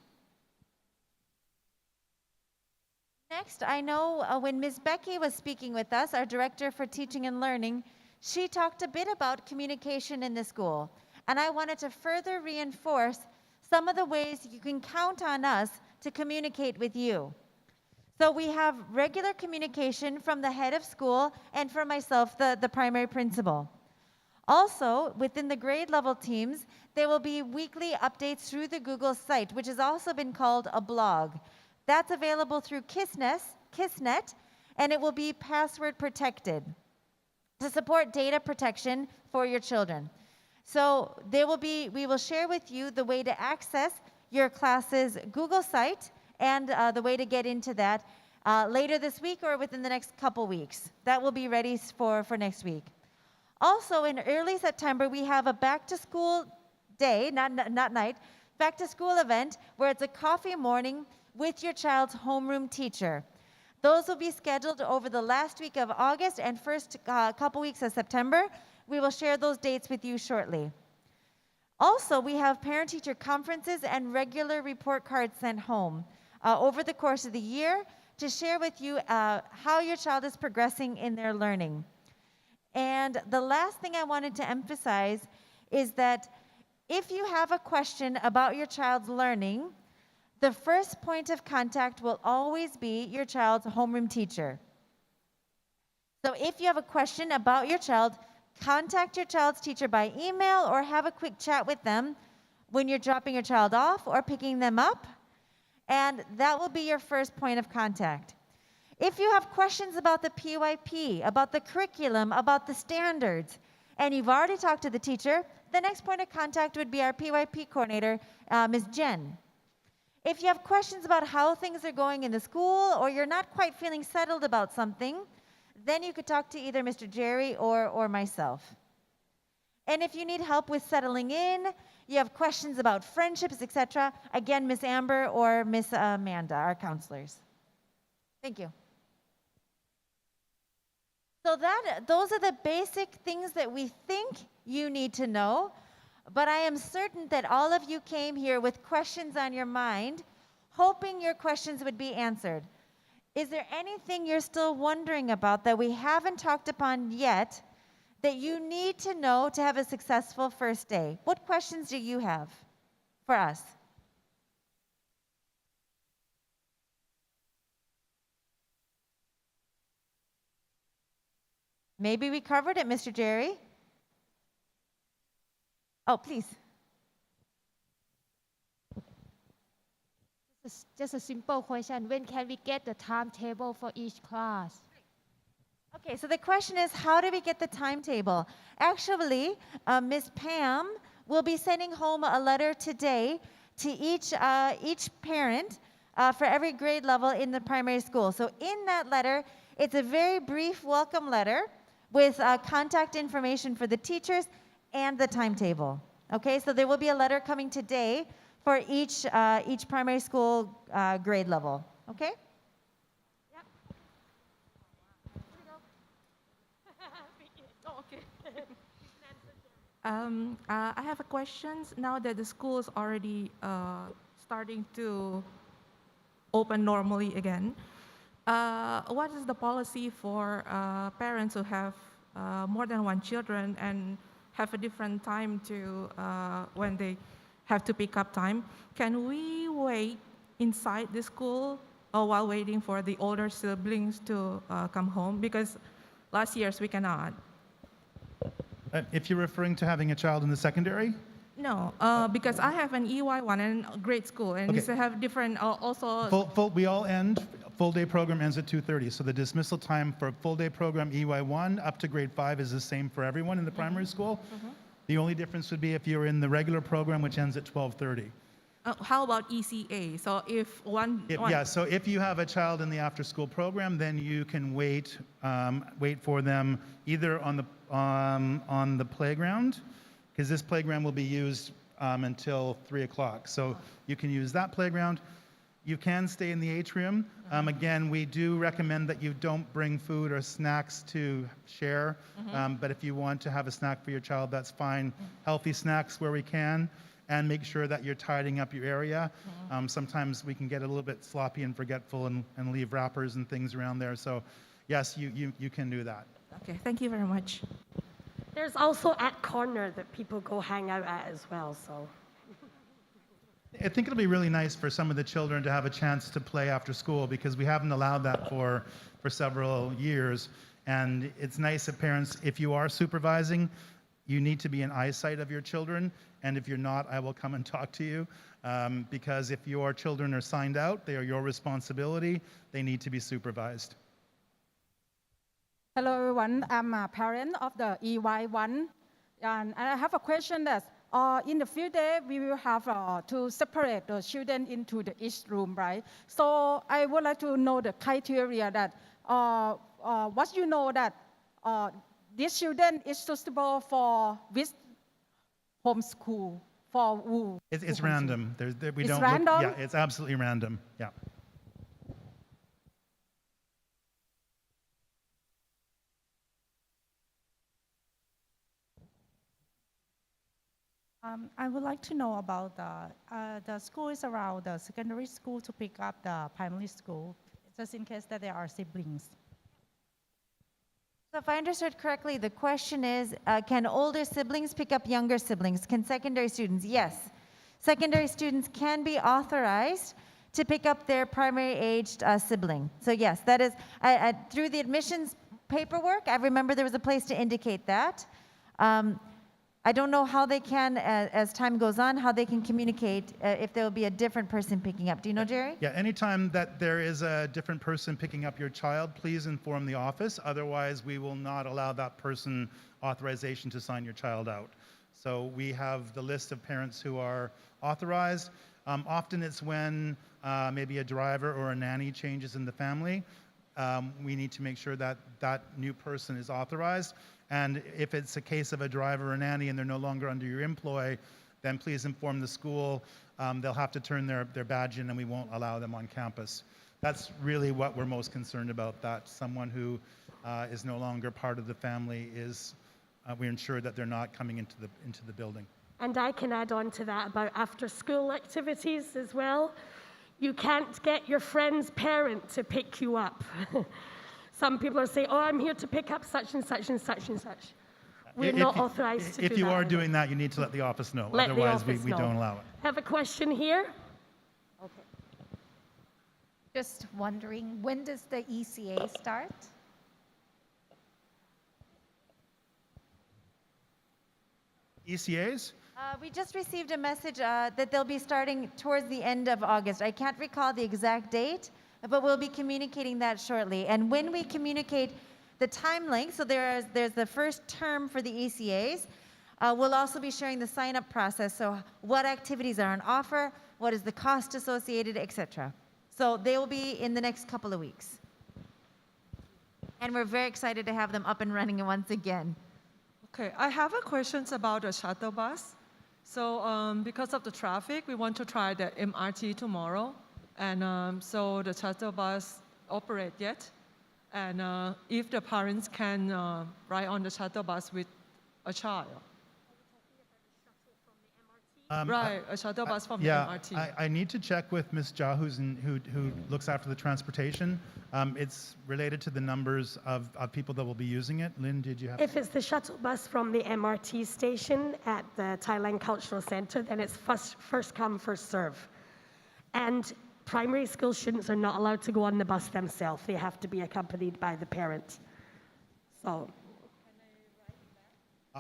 Next, I know when Ms. Becky was speaking with us, our Director for Teaching and Learning, she talked a bit about communication in the school. And I wanted to further reinforce some of the ways you can count on us to communicate with you. So we have regular communication from the head of school and from myself, the primary principal. Also, within the grade level teams, there will be weekly updates through the Google site, which has also been called a blog. That's available through KISNet, and it will be password protected to support data protection for your children. So we will share with you the way to access your class's Google site and the way to get into that later this week or within the next couple weeks. That will be ready for next week. Also, in early September, we have a back-to-school day, not night, back to school event where it's a coffee morning with your child's homeroom teacher. Those will be scheduled over the last week of August and first couple weeks of September. We will share those dates with you shortly. Also, we have parent-teacher conferences and regular report cards sent home over the course of the year to share with you how your child is progressing in their learning. And the last thing I wanted to emphasize is that if you have a question about your child's learning, the first point of contact will always be your child's homeroom teacher. So if you have a question about your child, contact your child's teacher by email or have a quick chat with them when you're dropping your child off or picking them up, and that will be your first point of contact. If you have questions about the PYP, about the curriculum, about the standards, and you've already talked to the teacher, the next point of contact would be our PYP coordinator, Ms. Jen. If you have questions about how things are going in the school or you're not quite feeling settled about something, then you could talk to either Mr. Jerry or myself. And if you need help with settling in, you have questions about friendships, etc., again, Miss Amber or Miss Amanda, our counselors. Thank you. So those are the basic things that we think you need to know, but I am certain that all of you came here with questions on your mind, hoping your questions would be answered. Is there anything you're still wondering about that we haven't talked upon yet that you need to know to have a successful first day? What questions do you have for us? Maybe we covered it, Mr. Jerry. Oh, please. Just a simple question. When can we get the timetable for each class? Okay, so the question is, how do we get the timetable? Actually, Ms. Pam will be sending home a letter today to each parent for every grade level in the primary school. So in that letter, it's a very brief welcome letter with contact information for the teachers and the timetable. Okay, so there will be a letter coming today for each primary school grade level. Okay? I have a question. Now that the school is already starting to open normally again, what is the policy for parents who have more than one children and have a different time to when they have to pick up time? Can we wait inside the school while waiting for the older siblings to come home? Because last years we cannot. If you're referring to having a child in the secondary? No, because I have an EY1 and grade school, and Okay. it's have different also. We all end, full day program ends at 2:30. So the dismissal time for a full day program EY1 up to grade 5 is the same for everyone in the primary school. The only difference would be if you're in the regular program, which ends at 12:30. How about ECA? So if one. Yeah, so if you have a child in the after-school program, then you can wait for them either on the playground, because this playground will be used until 3 o'clock. So you can use that playground. You can stay in the atrium. Again, we do recommend that you don't bring food or snacks to share, but if you want to have a snack for your child, that's fine. Healthy snacks where we can, and make sure that you're tidying up your area. Sometimes we can get a little bit sloppy and forgetful and leave wrappers and things around there. So yes, you can do that. Okay, thank you very much. There's also at corner that people go hang out at as well, so. I think it'll be really nice for some of the children to have a chance to play after school, because we haven't allowed that for several years. And it's nice that parents, if you are supervising, you need to be in eyesight of your children. And if you're not, I will come and talk to you. Because if your children are signed out, they are your responsibility. They need to be supervised. Hello everyone, I'm a parent of the EY1, and I have a question that in the future we will have to separate the children into each room, right? So I would like to know the criteria that what you know that this children is suitable for which homeschool for who? It's who consume? random. We It's don't random? Look, yeah, it's absolutely random. Yeah. I would like to know about the schools around the secondary school to pick up the primary school, just in case that there are siblings. So if I understood correctly, the question is, can older siblings pick up younger siblings? Can secondary students? Yes. Secondary students can be authorized to pick up their primary-aged sibling. So yes, that is, through the admissions paperwork, I remember there was a place to indicate that. I don't know how they can, as time goes on, how they can communicate if there will be a different person picking up. Do you know, Jerry? Yeah, anytime that there is a different person picking up your child, please inform the office. Otherwise, we will not allow that person authorization to sign your child out. So we have the list of parents who are authorized. Often it's when maybe a driver or a nanny changes in the family. We need to make sure that that new person is authorized. And if it's a case of a driver or nanny and they're no longer under your employ, then please inform the school. They'll have to turn their badge in and we won't allow them on campus. That's really what we're most concerned about, that someone who is no longer part of the family is, we ensure that they're not coming into the building. And I can add on to that about after-school activities as well. You can't get your friend's parent to pick you up. Some people are saying, oh, I'm here to pick up such and such and such and such. We're not authorized to do that. If you are doing that, you need to let the office know. Let the Otherwise, office we know. don't allow it. Have a question here? Okay. Just wondering, when does the ECA start? ECAs? We just received a message that they'll be starting towards the end of August. I can't recall the exact date, but we'll be communicating that shortly. And when we communicate the time length, so there's the first term for the ECAs, we'll also be sharing the sign-up process, so what activities are on offer, what is the cost associated, etc. So they will be in the next couple of weeks. And we're very excited to have them up and running once again. Okay, I have a question about the shuttle bus. So because of the traffic, we want to try the MRT tomorrow. And so the shuttle bus operate yet. And if the parents can ride on the shuttle bus with a child. Right, a shuttle bus from the MRT. I need to check with Ms. Jha, who looks after the transportation. It's related to the numbers of people that will be using it. Lynn, did you have? If it's the shuttle bus from the MRT station at the Thailand Cultural Center, then it's first come, first serve. And primary school students are not allowed to go on the bus themselves. They have to be accompanied by the parent. So.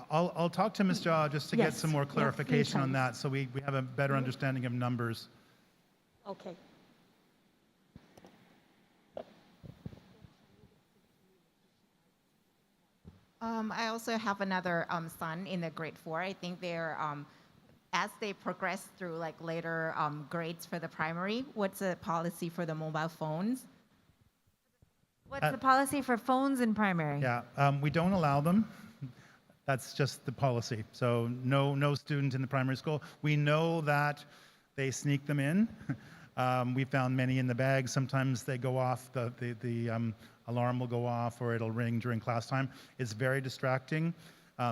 I'll talk to Ms. Jha just to get some more clarification on that, so we have a better understanding of numbers. Okay. I also have another son in the grade 4. I think they're, as they progress through like later grades for the primary, what's the policy for the mobile phones? What's the policy for phones in primary? Yeah, we don't allow them. That's just the policy. So no student in the primary school. We know that they sneak them in. We found many in the bag. Sometimes they go off, the alarm will go off or it'll ring during class time. It's very distracting,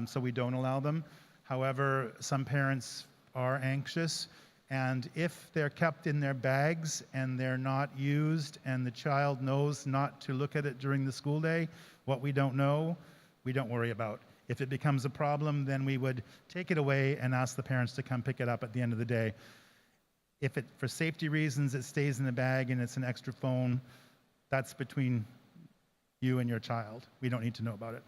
so we don't allow them. However, some parents are anxious, and if they're kept in their bags and they're not used and the child knows not to look at it during the school day, what we don't know, we don't worry about. If it becomes a problem, then we would take it away and ask the parents to come pick it up at the end of the day. If it, for safety reasons, it stays in the bag and it's an extra phone, that's between you and your child. We don't need to know about it.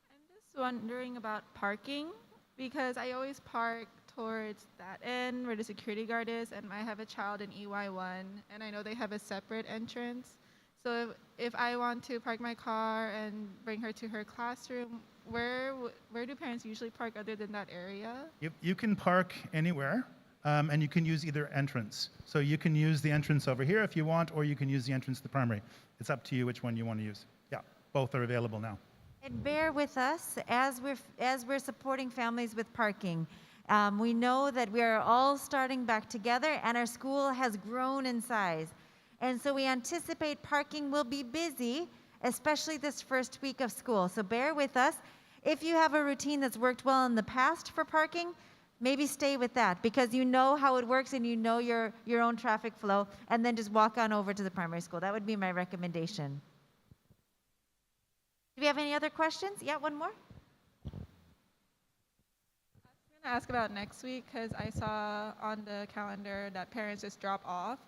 I'm just wondering about parking, because I always park towards that end where the security guard is, and I have a child in EY1, and I know they have a separate entrance. So if I want to park my car and bring her to her classroom, where do parents usually park other than that area? You can park anywhere, and you can use either entrance. So you can use the entrance over here if you want, or you can use the entrance to the primary. It's up to you which one you want to use. Yeah, both are available now. And bear with us as we're supporting families with parking. We know that we are all starting back together and our school has grown in size. And so we anticipate parking will be busy, especially this first week of school. So bear with us. If you have a routine that's worked well in the past for parking, maybe stay with that because you know how it works and you know your own traffic flow, and then just walk on over to the primary school. That would be my recommendation. Do we have any other questions? Yeah, one more. I'm going to ask about next week because I saw on the calendar that parents just drop off.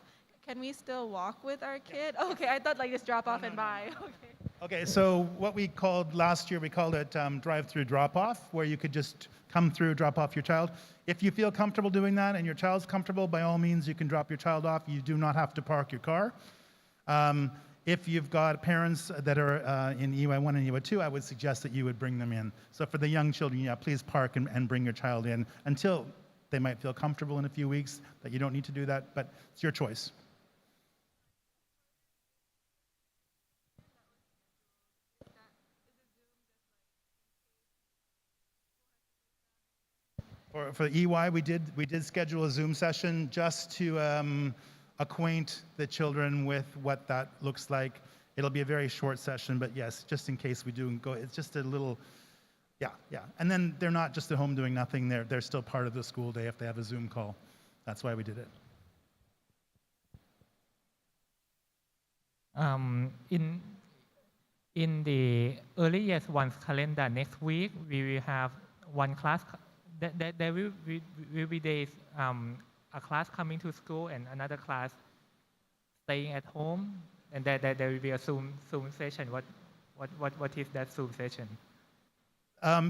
Can we still walk with our kid? Okay, I thought like just drop off and buy. Okay. Okay, so what we called last year, we called it drive-through drop-off, where you could just come through, drop off your child. If you feel comfortable doing that and your child's comfortable, by all means, you can drop your child off. You do not have to park your car. If you've got parents that are in EY1 and EY2, I would suggest that you would bring them in. So for the young children, yeah, please park and bring your child in until they might feel comfortable in a few weeks that you don't need to do that, but it's your choice. For EY, we did schedule a Zoom session just to acquaint the children with what that looks like. It'll be a very short session, but yes, just in case we do go, it's just a little, yeah. And then they're not just at home doing nothing, they're still part of the school day if they have a Zoom call. That's why we did it. In the early years one's calendar next week, we will have one class. There will be days a class coming to school and another class staying at home, and there will be a Zoom session. What is that Zoom session?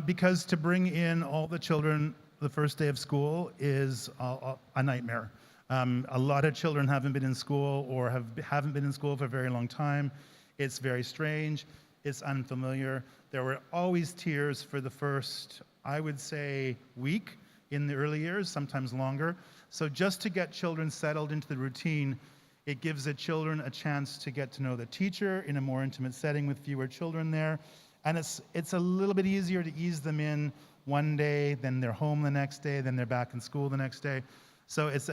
Because to bring in all the children the first day of school is a nightmare. A lot of children haven't been in school or haven't been in school for a very long time. It's very strange. It's unfamiliar. There were always tears for the first, I would say, week in the early years, sometimes longer. So just to get children settled into the routine, it gives the children a chance to get to know the teacher in a more intimate setting with fewer children there. And it's a little bit easier to ease them in one day, then they're home the next day, then they're back in school the next day. So it's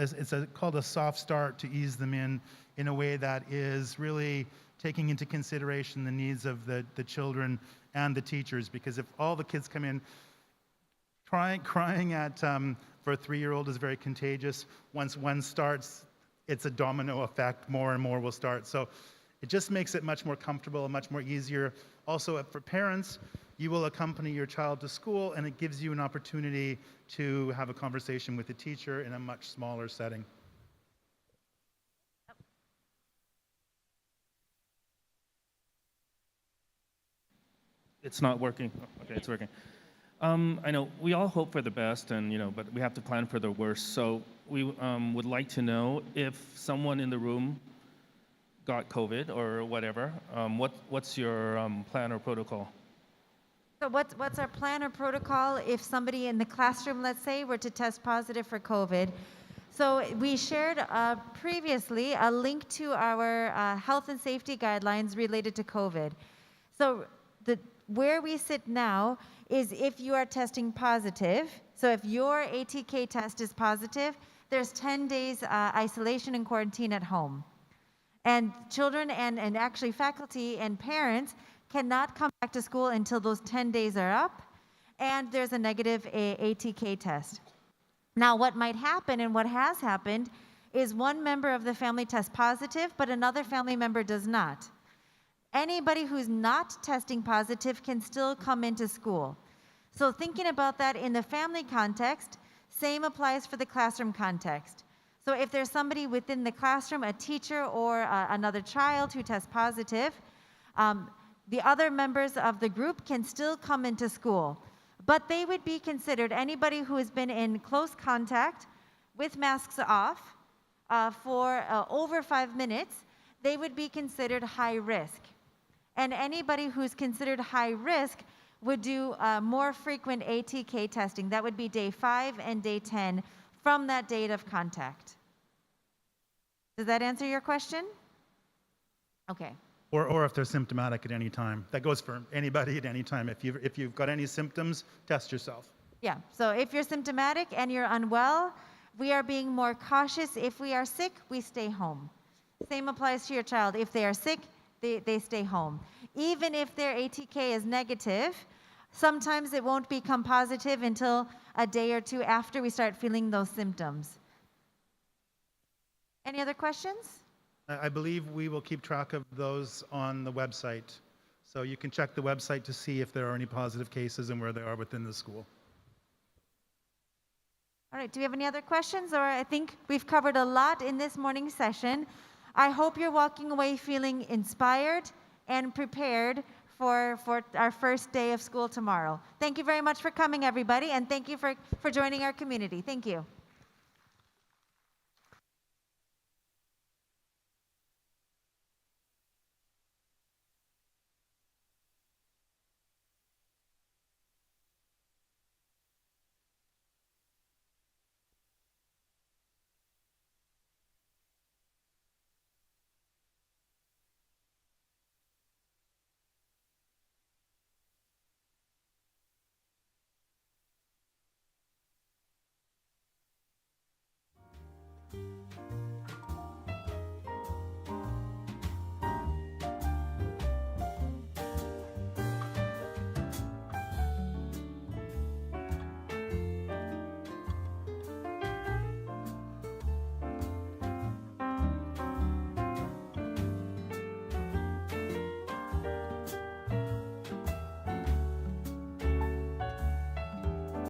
called a soft start to ease them in a way that is really taking into consideration the needs of the children and the teachers. Because if all the kids come in crying at for a 3-year-old is very contagious. Once one starts, it's a domino effect. More and more will start. So it just makes it much more comfortable and much more easier. Also, for parents, you will accompany your child to school, and it gives you an opportunity to have a conversation with the teacher in a much smaller setting. It's not working. Okay, it's working. I know we all hope for the best, and but we have to plan for the worst. So we would like to know if someone in the room got COVID or whatever. What's your plan or protocol? So what's our plan or protocol if somebody in the classroom, let's say, were to test positive for COVID? So we shared previously a link to our health and safety guidelines related to COVID. So where we sit now is if you are testing positive, so if your ATK test is positive, there's 10 days isolation and quarantine at home. And children and actually faculty and parents cannot come back to school until those 10 days are up, and there's a negative ATK test. Now, what might happen and what has happened is one member of the family tests positive, but another family member does not. Anybody who's not testing positive can still come into school. So thinking about that in the family context, same applies for the classroom context. So if there's somebody within the classroom, a teacher or another child who tests positive, the other members of the group can still come into school. But they would be considered, anybody who has been in close contact with masks off for over 5 minutes, they would be considered high risk. And anybody who's considered high risk would do more frequent ATK testing. That would be day 5 and day 10 from that date of contact. Does that answer your question? Okay. or if they're symptomatic at any time. That goes for anybody at any time. If you've got any symptoms, test yourself. Yeah, so if you're symptomatic and you're unwell, we are being more cautious. If we are sick, we stay home. Same applies to your child. If they are sick, they stay home. Even if their ATK is negative, sometimes it won't become positive until a day or two after we start feeling those symptoms. Any other questions? I believe we will keep track of those on the website. So you can check the website to see if there are any positive cases and where they are within the school. All right, do we have any other questions? Or I think we've covered a lot in this morning's session. I hope you're walking away feeling inspired and prepared for our first day of school tomorrow. Thank you very much for coming, everybody, and thank you for joining our community. Thank you.